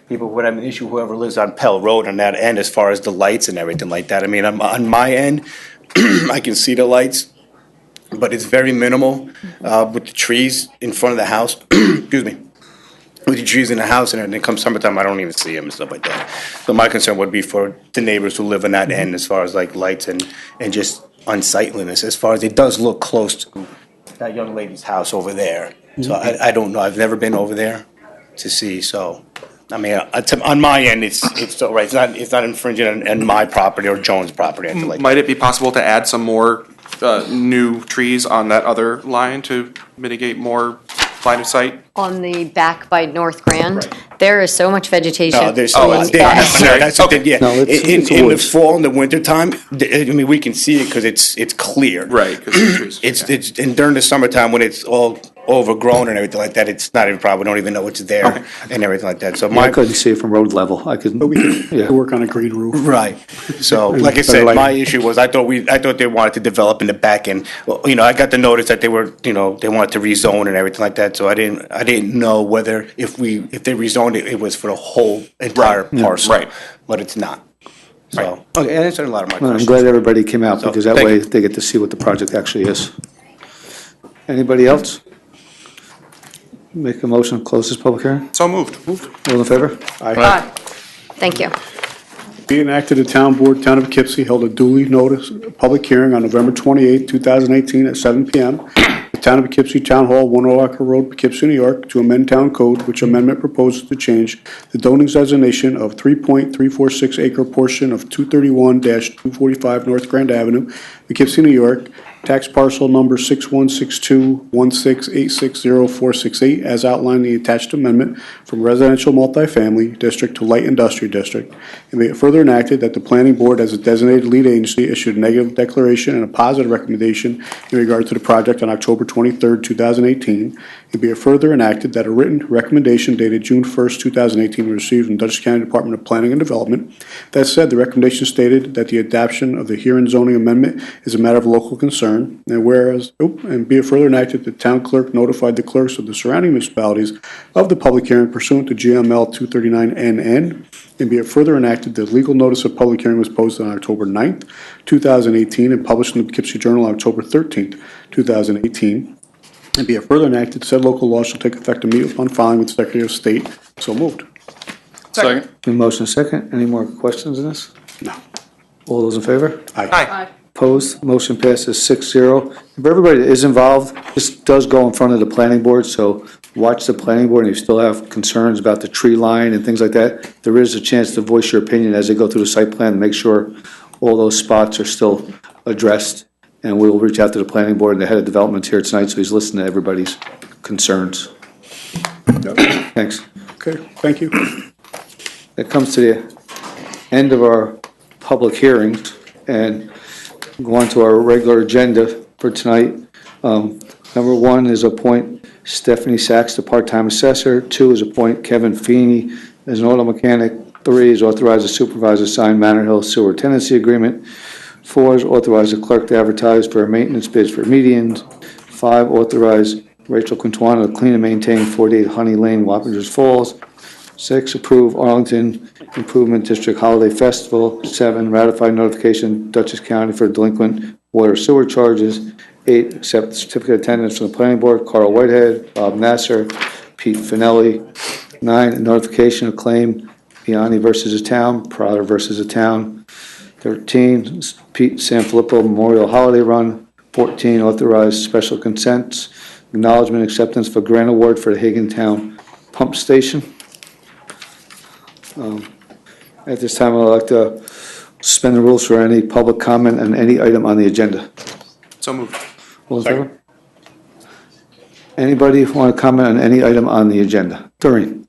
J: people would have an issue, whoever lives on Pell Road on that end, as far as the lights and everything like that. I mean, on my end, I can see the lights, but it's very minimal, with the trees in front of the house, excuse me, with the trees in the house, and then it comes summertime, I don't even see them and stuff like that. So my concern would be for the neighbors who live on that end, as far as like lights and just unsightliness, as far as it does look close to that young lady's house over there. So I don't know, I've never been over there to see, so. I mean, on my end, it's still right. It's not infringing on my property or Joan's property. I feel like.
D: Might it be possible to add some more new trees on that other line to mitigate more line of sight?
M: On the back by North Grand, there is so much vegetation.
J: No, there's
D: it's not necessary.
J: that's the thing, yeah.
A: No, it's
J: In the
A: woods.
J: fall and the winter time, I mean, we can see it because it's clear.
D: Right, because the trees.
J: It's and during the summertime when it's all overgrown and everything like that, it's not even probably, we don't even know it's there and everything like that. So
A: I
J: my
A: couldn't see it from road level. I could,
O: But we could
A: yeah.
O: work on a green roof.
J: Right. So, like I
O: Better
J: said, my
O: lighting.
J: issue was I thought they wanted to develop in the back end. Well, I got the notice that they were, they wanted to rezone and everything like that. So I didn't know whether if they rezoned it, it was for the whole entire parcel.
D: Right.
J: But it's not. So, okay, and answered a lot of my
A: Well, I'm
J: questions.
A: glad everybody came out,
J: So,
A: because that
J: thank
A: way
J: you.
A: they get to see what the project actually is. Anybody else? Make a motion to close this public hearing?
D: So moved.
A: All in favor?
F: Aye.
M: Thank you.
O: Be enacted, the Town Board, Town of Poughkeepsie held a duly noticed public hearing on November 28, 2018 at 7 p.m. The Town of Poughkeepsie Town Hall, 1 Oracle Road, Poughkeepsie, New York, to amend Town Code, which amendment proposes to change the zoning designation of 3.346 acre portion of 231-245 North Grand Avenue, Poughkeepsie, New York, tax parcel number 6162-16860-468, as outlined in the attached amendment from residential multifamily district to light industrial district. And be it further enacted that the planning board, as a designated lead agency, issued a negative declaration and a positive recommendation in regard to the project on October 23, 2018. And be it further enacted that a written recommendation dated June 1, 2018 was received from Dutchess County Department of Planning and Development. That said, the recommendation stated that the adoption of the herein zoning amendment is a matter of local concern. And whereas, and be it further enacted, the town clerk notified the clerks of the surrounding municipalities of the public hearing pursuant to GML 239NN. And be it further enacted, the legal notice of public hearing was posted on October 9th, 2018, and published in the Poughkeepsie Journal on October 13th, 2018. And be it further enacted, said local law shall take effect immediately upon filing with the Secretary of State. So moved.
C: Second.
A: Motion second. Any more questions in this?
O: No.
A: All those in favor?
D: Aye.
A: Opposed? Motion passes 6-0. If everybody that is involved, this does go in front of the planning board, so watch the planning board, and if you still have concerns about the tree line and things like that, there is a chance to voice your opinion as they go through the site plan, make sure all those spots are still addressed and we'll reach out to the planning board and the head of development here tonight, so he's listening to everybody's concerns. Thanks.
O: Okay, thank you.
A: That comes to the end of our public hearings, and go on to our regular agenda for tonight. Number 1 is appoint Stephanie Sachs to part-time assessor. 2 is appoint Kevin Feeney as an auto mechanic. 3 is authorize the supervisor to sign Manor Hill Sewer Tenancy Agreement. 4 is authorize the clerk to advertise for maintenance bids for medians. 5, authorize Rachel Quintuano to clean and maintain 48 Honey Lane, Wappingers Falls. 6, approve Arlington Improvement District Holiday Festival. 7, ratify notification Dutchess County for delinquent water sewer charges. 8, accept certificate of attendance from the planning board, Carl Whitehead, Bob Nasser, Pete Finelli. 9, notification of claim, Biani versus the town, Prada versus the town. 13, Pete Sanfilippo Memorial Holiday Run. 14, authorize special consents, acknowledgement acceptance for grant award for the Higgintown Pump Station. At this time, I'd like to suspend the rules for any public comment on any item on the agenda.
D: So moved.
A: All in favor? Anybody want to comment on any item on the agenda? Doreen?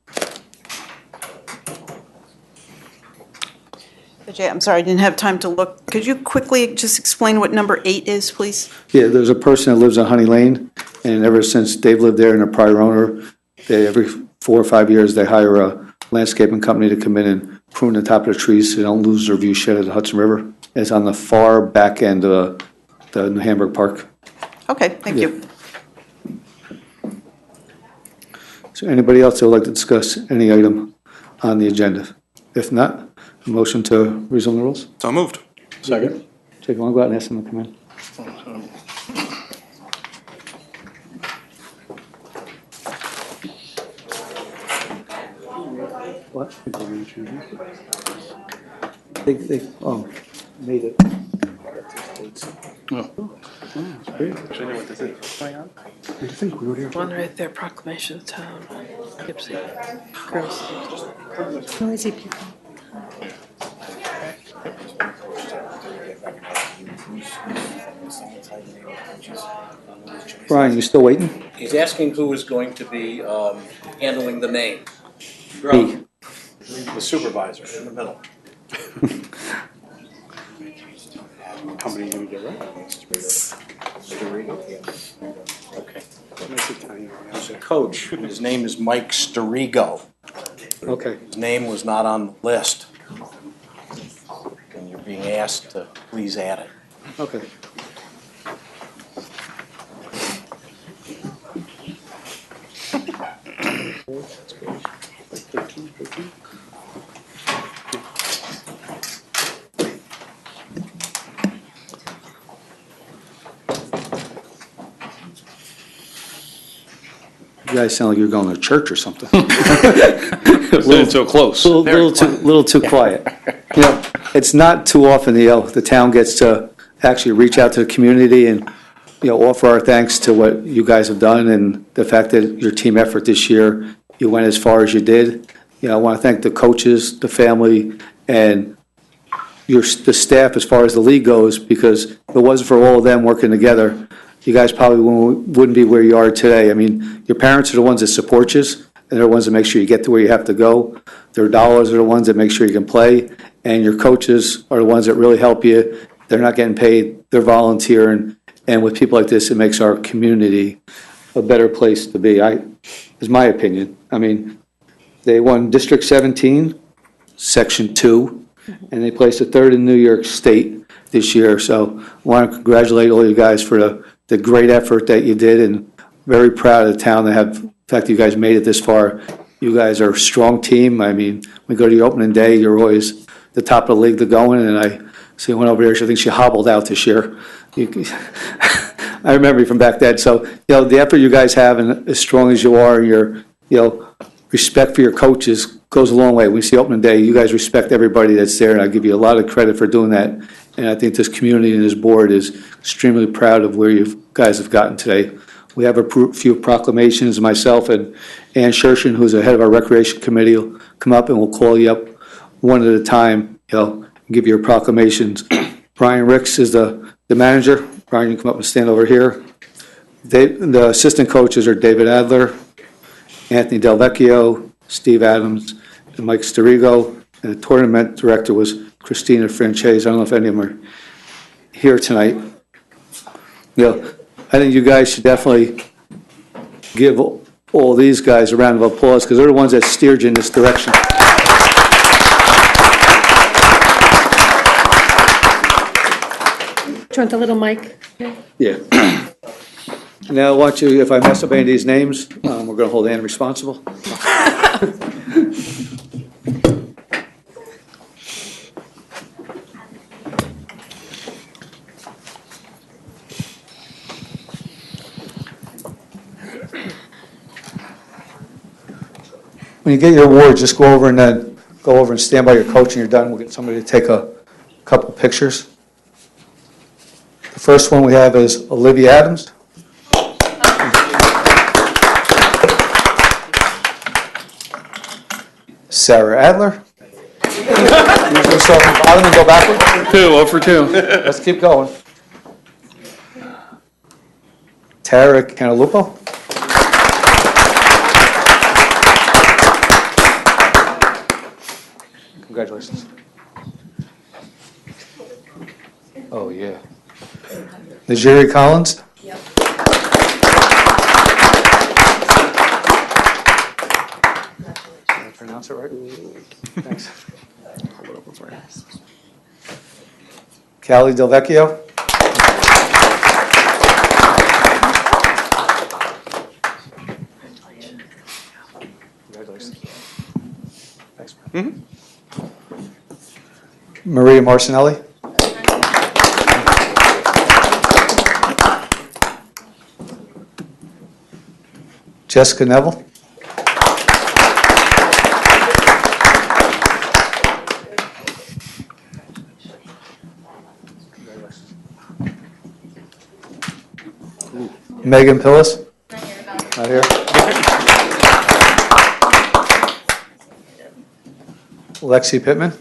L: Jay, I'm sorry, I didn't have time to look. Could you quickly just explain what number 8 is, please?
A: Yeah, there's a person that lives on Honey Lane, and ever since they've lived there and a prior owner, every 4 or 5 years, they hire a landscaping company to come in and prune the top of the trees so they don't lose their view shed of the Hudson River. It's on the far back end of the New Hamburg Park.
L: Okay, thank you.
A: Is there anybody else that would like to discuss any item on the agenda? If not, a motion to resume the rules?
D: So moved.
O: Second.
A: Jake, you want to go out and ask them to come in? What? They made it.
F: One right there, proclamation of town, Poughkeepsie. Girls.
N: Noisy people.
A: Brian, you still waiting?
G: He's asking who is going to be handling the name.
A: Me.
G: The supervisor in the middle.
O: How many do we get right?
G: Okay. There's a coach, his name is Mike Storigo.
A: Okay.
G: His name was not on the list. And you're being asked to please add it.
A: Okay. You guys sound like you're going to church or something.
C: Saying so close.
A: Little too quiet. You know, it's not too often, the town gets to actually reach out to the community and, offer our thanks to what you guys have done and the fact that your team effort this year, you went as far as you did. I want to thank the coaches, the family, and the staff as far as the league goes, because if it wasn't for all of them working together, you guys probably wouldn't be where you are today. I mean, your parents are the ones that support you, and they're the ones that make sure you get to where you have to go. Their dollars are the ones that make sure you can play, and your coaches are the ones that really help you. They're not getting paid, they're volunteering, and with people like this, it makes our community a better place to be. Is my opinion. I mean, they won District 17, Section 2, and they placed a third in New York State this year. So I want to congratulate all you guys for the great effort that you did, and very proud of the town to have, the fact that you guys made it this far. You guys are a strong team. I mean, we go to your opening day, you're always the top of the league to go in, and I see one over there, I think she hobbled out this year. I remember you from back then. So, the effort you guys have, and as strong as you are, your, respect for your coaches goes a long way. We see opening day, you guys respect everybody that's there, and I give you a lot of credit for doing that. And I think this community and this board is extremely proud of where you guys have gotten today. We have a few proclamations. Myself and Ann Shershin, who's the head of our recreation committee, will come up and we'll call you up one at a time, and give you your proclamations. Brian Ricks is the manager. Brian, you come up and stand over here. The assistant coaches are David Adler, Anthony Delvecchio, Steve Adams, and Mike Storigo. And the tournament director was Christina Francese. I don't know if any of them are here tonight. I think you guys should definitely give all these guys a round of applause because they're the ones that steered you in this direction.
F: Do you want the little mic?
A: Yeah. Now, I want you, if I mess up any of these names, we're going to hold Ann responsible. When you get your award, just go over and stand by your coach and you're done. We'll get somebody to take a couple pictures. The first one we have is Olivia Adams. Sarah Adler. Usually start from the bottom and go backward.
C: 0 for 2.
A: Let's keep going. Tara Canalupo. Congratulations. Oh, yeah. Najiri Collins. Yep. Did I pronounce it right? Thanks. Callie Delvecchio. Congratulations. Thanks. Maria Marcinelli. Jessica Neville. Megan Pillis. Not here. Lexi Pittman.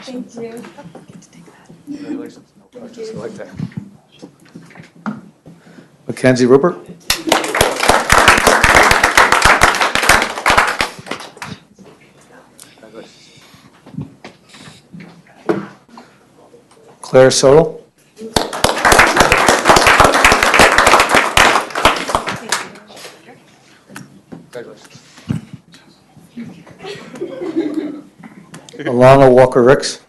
N: Thank you.
A: Congratulations. Just like that. Mackenzie Rupert. Claire Soto. Congratulations. Alana Walker-Ricks.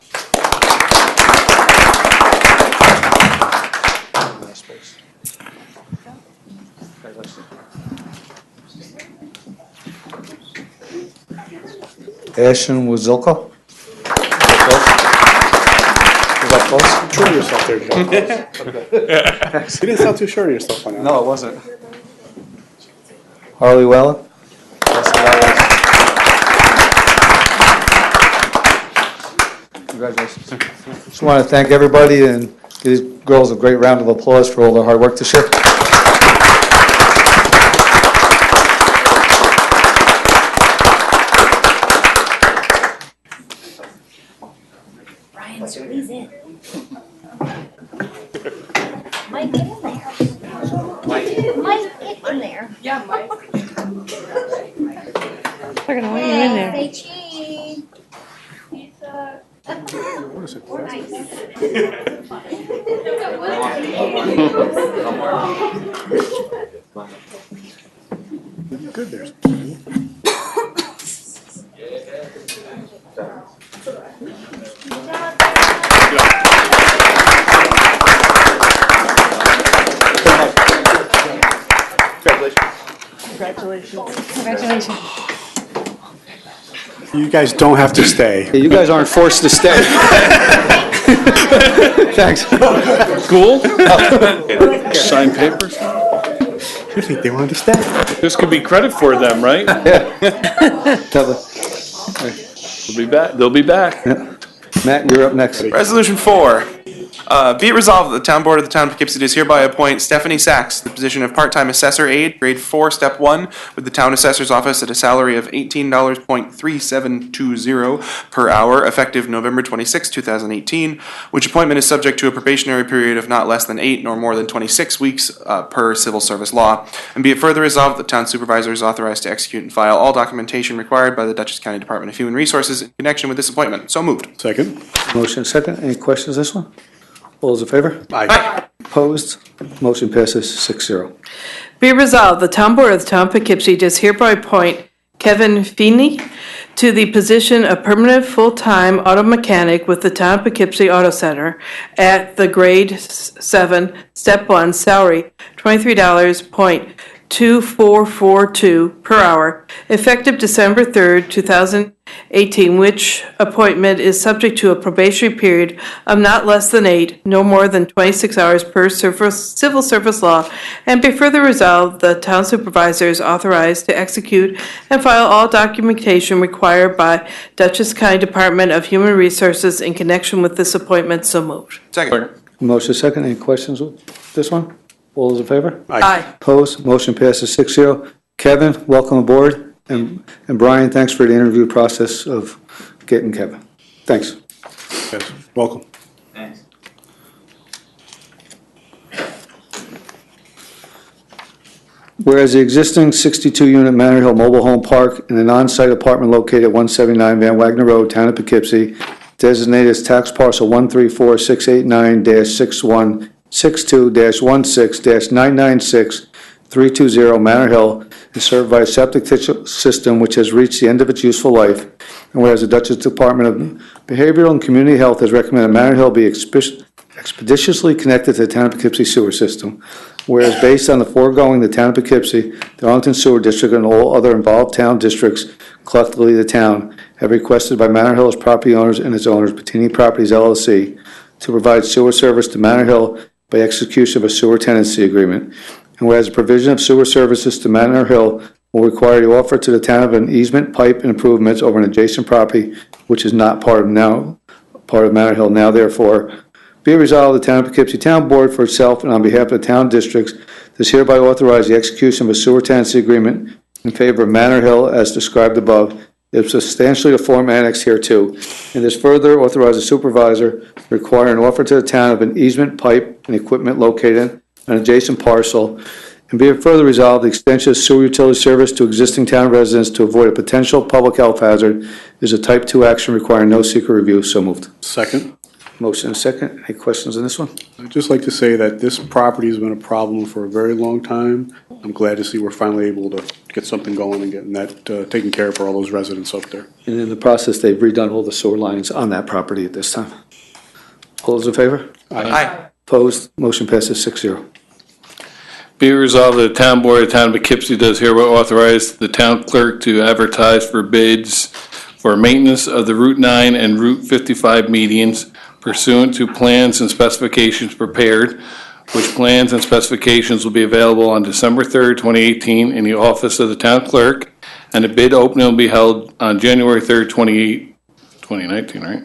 A: Ashton Wazilko. Was that close?
O: Sure of yourself there, Joe. You didn't sound too sure of yourself on that.
A: No, it wasn't. Harley Wellen. Congratulations. Just want to thank everybody and give these girls a great round of applause for all their hard work this year.
N: Brian, Julie's in. Mike, get in there. Mike, get in there. Yeah, Mike.
F: They're gonna want you in there.
N: Say cheese. Pizza. Or nice.
O: Good there.
F: Congratulations.
O: You guys don't have to stay.
A: Hey, you guys aren't forced to stay. Thanks.
C: Cool? Sign papers?
O: You think they wanted to stay?
C: This could be credit for them, right?
A: They'll
C: be back. They'll be back.
A: Yeah. Matt, you're up next.
D: Resolution 4, Be it resolved that the Town Board of the Town of Poughkeepsie does hereby appoint Stephanie Sachs to the position of part-time assessor aide, grade 4, step 1, with the Town Assessor's Office at a salary of $18.3720 per hour, effective November 26, 2018, which appointment is subject to a probationary period of not less than 8 nor more than 26 weeks per civil service law. And be it further resolved that the Town Supervisor is authorized to execute and file all documentation required by the Dutchess County Department of Human Resources in connection with this appointment. So moved.
O: Second.
A: Motion and second. Any questions on this one? All those in favor?
O: Aye.
A: Opposed? Motion passes 6-0.
L: Be resolved, the Town Board of the Town of Poughkeepsie does hereby appoint Kevin Feeney to the position of permanent full-time auto mechanic with the Town of Poughkeepsie Auto Center at the grade 7, step 1, salary $23.2442 per hour, effective December 3rd, 2018, which appointment is subject to a probationary period of not less than 8, no more than 26 hours per civil service law, and be further resolved, the town supervisor is authorized to execute and file all documentation required by Dutchess County Department of Human Resources in connection with this appointment. So moved.
D: Second.
A: Motion and second. Any questions with this one? All those in favor?
L: Aye.
A: Opposed? Motion passes 6-0. Kevin, welcome aboard. And Brian, thanks for the interview process of getting Kevin. Thanks.
O: Yes, welcome.
E: Thanks.
A: Whereas the existing 62-unit Manor Hill Mobile Home Park and an on-site apartment located at 179 Van Wagner Road, Town of Poughkeepsie, designated as tax parcel 134-689-6162-16-996-320 Manor Hill is served by a septic system which has reached the end of its useful life. And whereas the Dutchess Department of Behavioral and Community Health has recommended Manor Hill be expeditiously connected to the Town of Poughkeepsie sewer system. Whereas based on the foregoing, the Town of Poughkeepsie, the Arlington Sewer District, and all other involved town districts, collectively the town, have requested by Manor Hill's property owners and its owners, Bettini Properties LLC, to provide sewer service to Manor Hill by execution of a sewer tenancy agreement. And whereas the provision of sewer services to Manor Hill will require the offer to the town of an easement, pipe, and improvements over an adjacent property, which is not part of Manor Hill now, therefore, be it resolved, the Town of Poughkeepsie Town Board for itself and on behalf of the town districts does hereby authorize the execution of a sewer tenancy agreement in favor of Manor Hill as described above, if substantially the form annexed hereto, and does further authorize the supervisor to require an offer to the town of an easement, pipe, and equipment located on an adjacent parcel, and be it further resolved, the extension of sewer utility service to existing town residents to avoid a potential public health hazard is a type 2 action requiring no secret review. So moved.
O: Second.
A: Motion and second. Any questions on this one?
O: I'd just like to say that this property has been a problem for a very long time. I'm glad to see we're finally able to get something going and getting that taken care of for all those residents up there.
A: And in the process, they've redone all the sewer lines on that property at this time. All those in favor?
D: Aye.
A: Opposed? Motion passes 6-0.
C: Be it resolved that the Town Board of the Town of Poughkeepsie does hereby authorize the town clerk to advertise for bids for maintenance of the Route 9 and Route 55 medians pursuant to plans and specifications prepared, which plans and specifications will be available on December 3rd, 2018 in the office of the town clerk, and the bid opening will be held on January 3rd, 2019, right?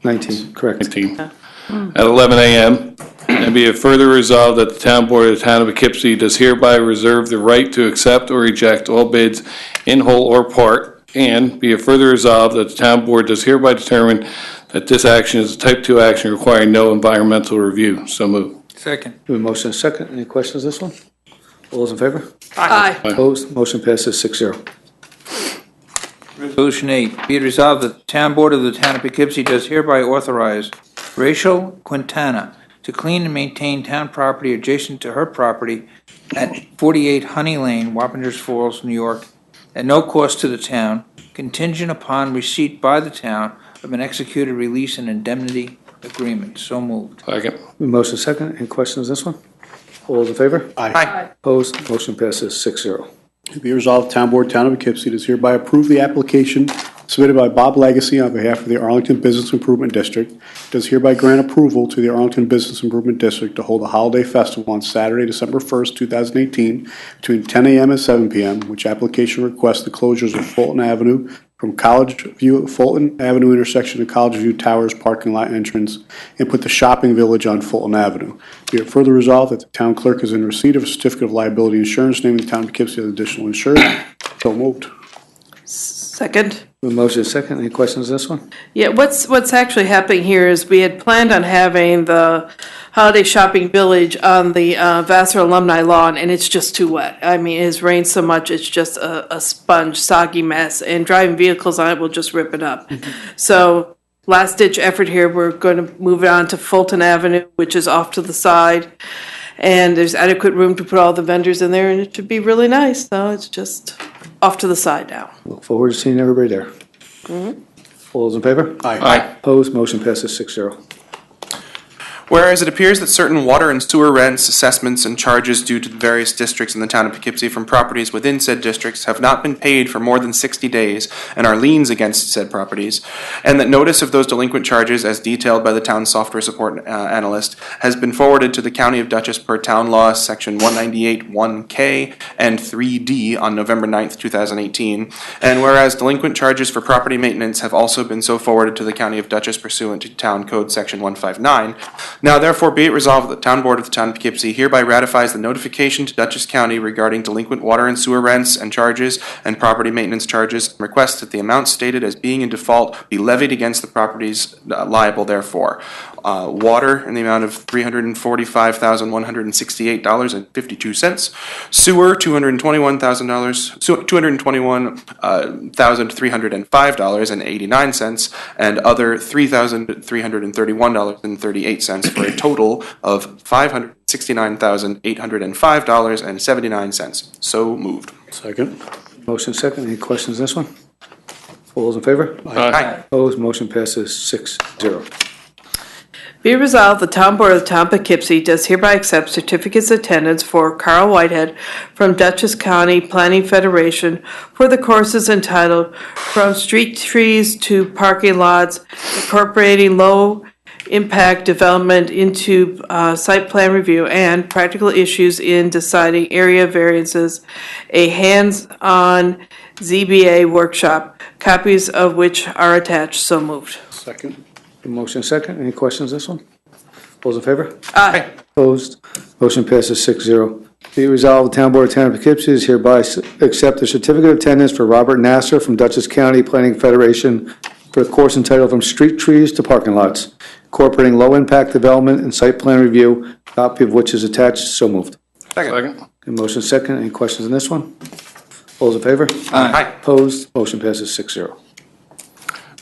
A: 19, correct.
C: 19, at 11 a.m. And be it further resolved that the Town Board of the Town of Poughkeepsie does hereby reserve the right to accept or reject all bids in whole or part, and be it further resolved that the Town Board does hereby determine that this action is a type 2 action requiring no environmental review. So moved.
E: Second.
A: We have a motion and second. Any questions on this one? All those in favor?
L: Aye.
A: Opposed? Motion passes 6-0.
E: Resolution 8, be it resolved that the Town Board of the Town of Poughkeepsie does hereby authorize Rachel Quintana to clean and maintain town property adjacent to her property at 48 Honey Lane, Wappingers Falls, New York, at no cost to the town, contingent upon receipt by the town of an executed release and indemnity agreement. So moved.
C: Second.
A: We have a motion and second. Any questions on this one? All those in favor?
D: Aye.
A: Opposed? Motion passes 6-0.
O: Be resolved, Town Board, Town of Poughkeepsie does hereby approve the application submitted by Bob Legacy on behalf of the Arlington Business Improvement District. Does hereby grant approval to the Arlington Business Improvement District to hold a holiday festival on Saturday, December 1st, 2018, between 10 a.m. and 7 p.m., which application requests the closures of Fulton Avenue, from College View Fulton Avenue intersection to College View Towers parking lot entrance and put the shopping village on Fulton Avenue. Be it further resolved that the town clerk is in receipt of a certificate of liability insurance naming the town of Poughkeepsie as additional insured. So moved.
Q: Second.
A: The motion is second. Any questions on this one?
Q: Yeah, what's actually happening here is we had planned on having the Holiday Shopping Village on the Vassar Alumni Lawn, and it's just too wet. I mean, it has rained so much, it's just a sponge, soggy mess, and driving vehicles on it will just rip it up. So, last-ditch effort here, we're going to move it on to Fulton Avenue, which is off to the side, and there's adequate room to put all the vendors in there, and it should be really nice. So, it's just off to the side now.
A: Look forward to seeing everybody there. All those in favor?
D: Aye.
A: Opposed? Motion passes 6-0.
D: Whereas it appears that certain water and sewer rents, assessments, and charges due to the various districts in the town of Poughkeepsie from properties within said districts have not been paid for more than 60 days and are liens against said properties, and that notice of those delinquent charges as detailed by the town software support analyst has been forwarded to the County of Dutchess per Town Law Section 198(1)K and 3D on November 9th, 2018, and whereas delinquent charges for property maintenance have also been so forwarded to the County of Dutchess pursuant to Town Code Section 159, now therefore be it resolved that the Town Board of the Town of Poughkeepsie hereby ratifies the notification to Dutchess County regarding delinquent water and sewer rents and charges and property maintenance charges, and requests that the amounts stated as being in default be levied against the properties liable therefore. Water in the amount of $345,168.52. Sewer $221,305.89, and other $3,331.38 for a total of $569,805.79. So moved.
O: Second.
A: Motion second. Any questions on this one? All those in favor?
D: Aye.
A: Opposed? Motion passes 6-0.
Q: Be resolved, the Town Board of the Town of Poughkeepsie does hereby accept certificates of attendance for Carl Whitehead from Dutchess County Planning Federation for the courses entitled From Street Trees to Parking Lots, Incorporating Low Impact Development into Site Plan Review and Practical Issues in Deciding Area Variances, a hands-on ZBA workshop, copies of which are attached. So moved.
O: Second.
A: Motion second. Any questions on this one? All those in favor?
Q: Aye.
A: Opposed? Motion passes 6-0. Be it resolved, the Town Board of Town of Poughkeepsie is hereby accept the certificate of attendance for Robert Nasser from Dutchess County Planning Federation for the course entitled From Street Trees to Parking Lots, incorporating low-impact development and site plan review, copy of which is attached. So moved.
D: Second.
A: Motion second. Any questions on this one? All those in favor?
D: Aye.
A: Opposed? Motion passes 6-0.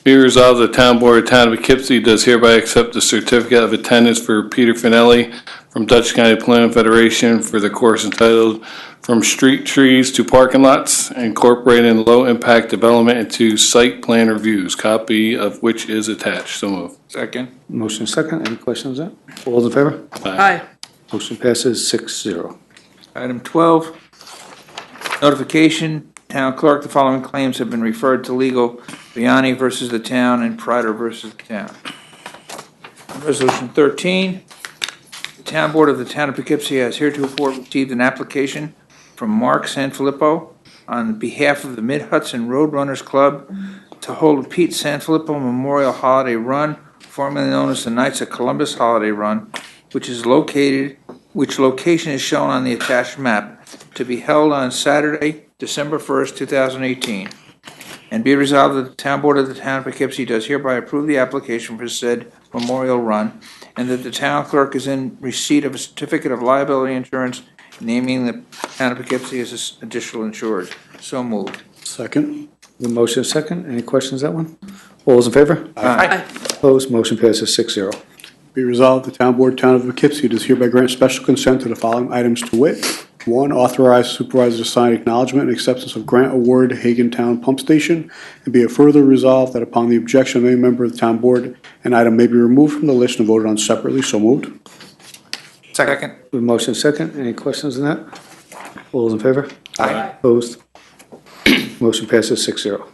C: Be resolved, the Town Board of Town of Poughkeepsie does hereby accept the certificate of attendance for Peter Finelli from Dutchess County Planning Federation for the course entitled From Street Trees to Parking Lots, incorporating low-impact development into site plan reviews, copy of which is attached. So moved.
E: Second.
A: Motion second. Any questions on that? All those in favor?
Q: Aye.
A: Motion passes 6-0.
E: Item 12, notification, Town Clerk, the following claims have been referred to legal: Biani versus the town and Prider versus the town. Resolution 13, the Town Board of the Town of Poughkeepsie has heretofore received an application from Mark Sanfilippo on behalf of the Mid-Hudson Roadrunners Club to hold a Pete Sanfilippo Memorial Holiday Run, formerly known as the Knights of Columbus Holiday Run, which location is shown on the attached map, to be held on Saturday, December 1st, 2018. And be resolved that the Town Board of the Town of Poughkeepsie does hereby approve the application for said memorial run, and that the town clerk is in receipt of a certificate of liability insurance naming the Town of Poughkeepsie as additional insured. So moved.
O: Second.
A: The motion is second. Any questions on that one? All those in favor?
D: Aye.
A: Opposed? Motion passes 6-0.
O: Be resolved, the Town Board, Town of Poughkeepsie does hereby grant special consent to the following items to wit. 1, authorize supervisor to sign acknowledgement and acceptance of grant award Hagen Town Pump Station, and be it further resolved that upon the objection of any member of the Town Board, an item may be removed from the list and voted on separately. So moved.
D: Second.
A: The motion is second. Any questions on that? All those in favor?
D: Aye.
A: Opposed? Motion passes 6-0.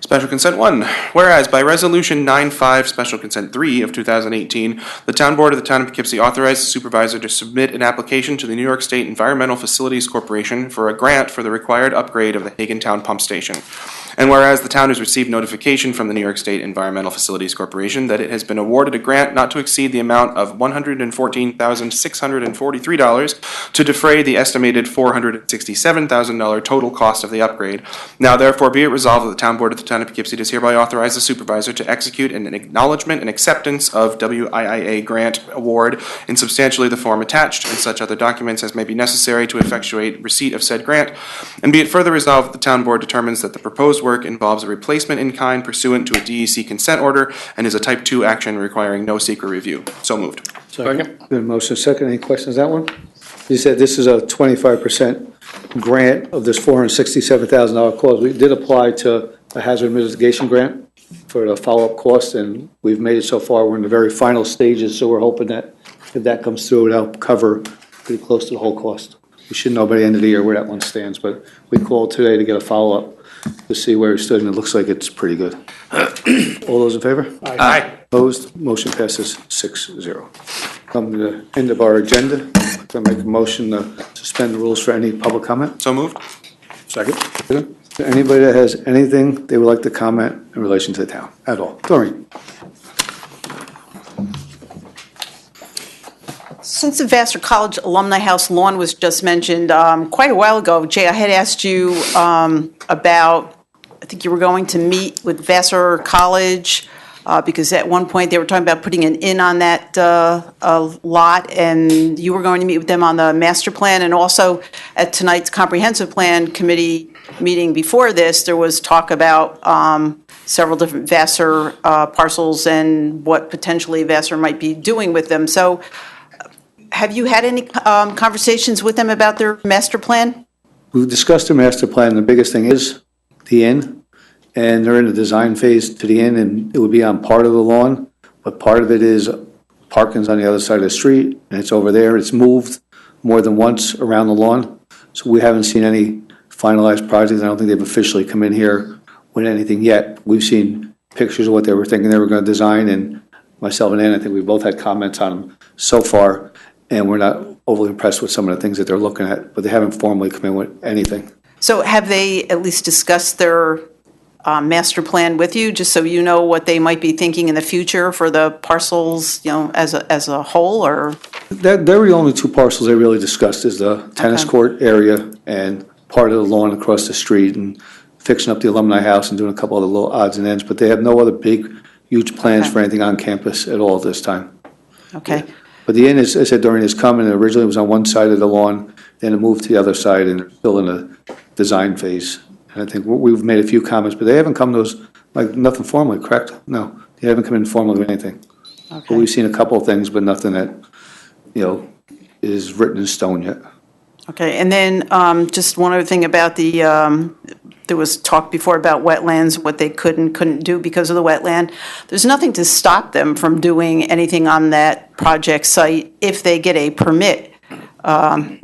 D: Special Consent 1, whereas by Resolution 9-5, Special Consent 3 of 2018, the Town Board of the Town of Poughkeepsie authorized the supervisor to submit an application to the New York State Environmental Facilities Corporation for a grant for the required upgrade of the Hagen Town Pump Station. And whereas the town has received notification from the New York State Environmental Facilities Corporation that it has been awarded a grant not to exceed the amount of $114,643 to defray the estimated $467,000 total cost of the upgrade. Now therefore be it resolved that the Town Board of the Town of Poughkeepsie does hereby authorize the supervisor to execute an acknowledgement and acceptance of WIIA grant award in substantially the form attached, and such other documents as may be necessary to effectuate receipt of said grant. And be it further resolved that the Town Board determines that the proposed work involves a replacement in kind pursuant to a DEC consent order and is a type 2 action requiring no secret review. So moved.
A: Second. Good motion, second. Any questions on that one? You said this is a 25% grant of this $467,000 cost. We did apply to a hazard mitigation grant for the follow-up cost, and we've made it so far. We're in the very final stages, so we're hoping that if that comes through, it'll help cover pretty close to the whole cost. We should know by the end of the year where that one stands, but we called today to get a follow-up to see where it stood, and it looks like it's pretty good. All those in favor?
D: Aye.
A: Opposed? Motion passes 6-0. Come to the end of our agenda. I'll make a motion to suspend the rules for any public comment.
D: So moved.
A: Second. Anybody that has anything they would like to comment in relation to the town at all? Doreen?
L: Since the Vassar College Alumni House lawn was just mentioned, quite a while ago, Jay, I had asked you about, I think you were going to meet with Vassar College, because at one point they were talking about putting an inn on that lot, and you were going to meet with them on the master plan, and also at tonight's comprehensive plan committee meeting before this, there was talk about several different Vassar parcels and what potentially Vassar might be doing with them. So have you had any conversations with them about their master plan?
A: We've discussed the master plan. The biggest thing is the inn, and they're in the design phase to the inn, and it would be on part of the lawn, but part of it is parking's on the other side of the street, and it's over there. It's moved more than once around the lawn, so we haven't seen any finalized projects. I don't think they've officially come in here with anything yet. We've seen pictures of what they were thinking they were going to design, and myself and Ann, I think we both had comments on them so far, and we're not overly impressed with some of the things that they're looking at, but they haven't formally come in with anything.
L: So have they at least discussed their master plan with you, just so you know what they might be thinking in the future for the parcels, you know, as a whole, or?
A: They're the only two parcels they really discussed is the tennis court area and part of the lawn across the street and fixing up the alumni house and doing a couple of the little odds and ends, but they have no other big, huge plans for anything on campus at all this time.
L: Okay.
A: But the inn, as I said, Doreen, is coming. Originally it was on one side of the lawn, then it moved to the other side, and they're still in the design phase. And I think we've made a few comments, but they haven't come to us, like, nothing formally, correct? No, they haven't come in formally with anything.
L: Okay.
A: But we've seen a couple of things, but nothing that, you know, is written in stone yet.
L: Okay, and then just one other thing about the, there was talk before about wetlands, what they could and couldn't do because of the wetland. There's nothing to stop them from doing anything on that project site if they get a permit.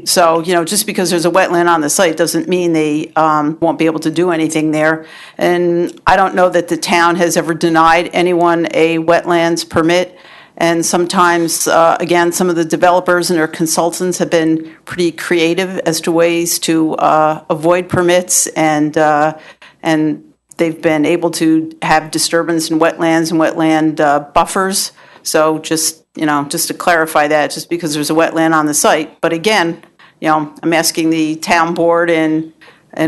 L: So, you know, just because there's a wetland on the site doesn't mean they won't be able to do anything there. And I don't know that the town has ever denied anyone a wetlands permit. And sometimes, again, some of the developers and their consultants have been pretty creative as to ways to avoid permits, and they've been able to have disturbance in wetlands and wetland buffers. So just, you know, just to clarify that, just because there's a wetland on the site. But again, you know, I'm asking the town board and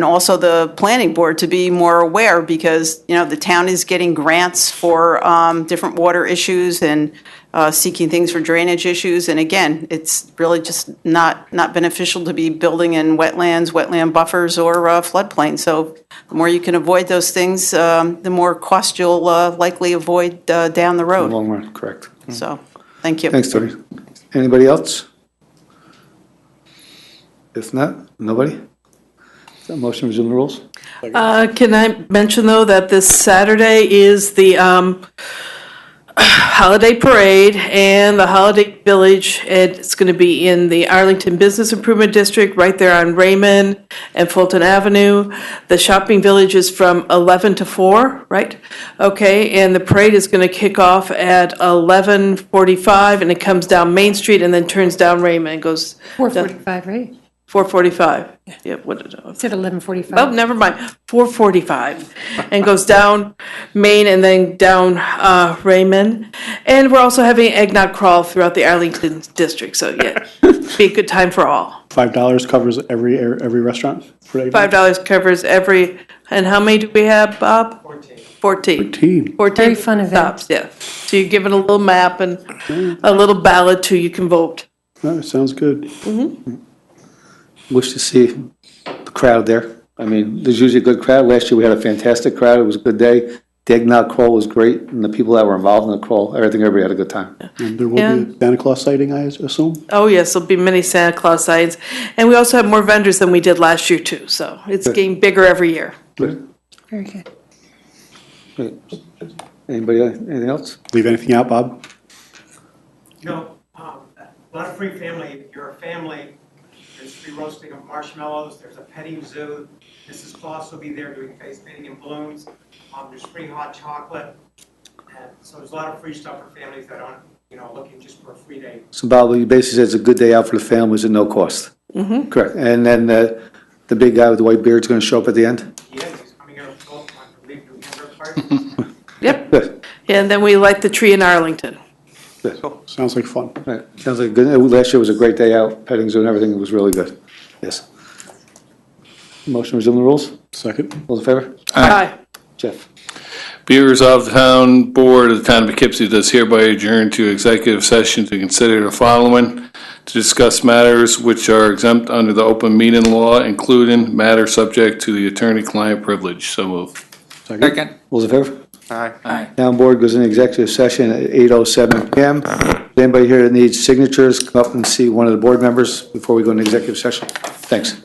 L: also the planning board to be more aware, because, you know, the town is getting grants for different water issues and seeking things for drainage issues. And again, it's really just not beneficial to be building in wetlands, wetland buffers, or floodplains. So the more you can avoid those things, the more cost you'll likely avoid down the road.
A: In the long run, correct.
L: So, thank you.
A: Thanks, Tony. Anybody else? If not, nobody? Is that motion to resume the rules?
Q: Can I mention, though, that this Saturday is the holiday parade and the holiday village. It's going to be in the Arlington Business Improvement District, right there on Raymond and Fulton Avenue. The shopping village is from 11 to 4, right? Okay, and the parade is going to kick off at 11:45, and it comes down Main Street and then turns down Raymond and goes
F: 4:45, right?
Q: 4:45. Yeah, what did I?
F: It's at 11:45.
Q: Oh, never mind, 4:45, and goes down Main and then down Raymond. And we're also having eggnog crawl throughout the Arlington district, so yeah, be a good time for all.
O: $5 covers every restaurant for eggnog?
Q: $5 covers every, and how many do we have, Bob? 14. 14
F: Very fun event.
Q: stops, yeah. So you're given a little map and a little ballot too, you can vote.
O: Oh, sounds good.
A: Wish to see the crowd there. I mean, there's usually a good crowd. Last year, we had a fantastic crowd. It was a good day. The eggnog crawl was great, and the people that were involved in the crawl, everybody had a good time.
O: And there will be a Santa Claus sighting, I assume?
Q: Oh, yes, there'll be many Santa Claus signs. And we also have more vendors than we did last year too, so it's getting bigger every year.
F: Very good.
A: Great. Anybody, anything else?
O: Leave anything out, Bob?
R: No, a lot of free family. If you're a family, there's free roasting of marshmallows, there's a petting zoo. Mrs. Claus will be there doing face painting and balloons. There's free hot chocolate. And so there's a lot of free stuff for families that aren't, looking just for a free day.
A: So Bob, you basically said it's a good day out for the families at no cost.
Q: Mm-hmm.
A: Correct. And then the big guy with the white beard's going to show up at the end?
R: Yes, he's coming out of the I believe, New Hamburg Park.
Q: Yep.
A: Good.
Q: And then we light the tree in Arlington.
A: Good.
O: Sounds like fun.
A: Right. Sounds like good. Last year was a great day out, petting zoo and everything. It was really good. Yes. Motion to resume the rules?
O: Second.
A: All in favor?
Q: Aye.
A: Jeff?
C: Be it resolved, the Town Board of the Town of Poughkeepsie does hereby adjourn to executive session to consider the following: to discuss matters which are exempt under the open meeting law, including matters subject to the attorney-client privilege. So moved.
E: Second.
A: All in favor?
D: Aye.
E: Aye.
A: Town Board goes in executive session at 8:07 PM. Anybody here that needs signatures, come up and see one of the board members before we go into executive session. Thanks.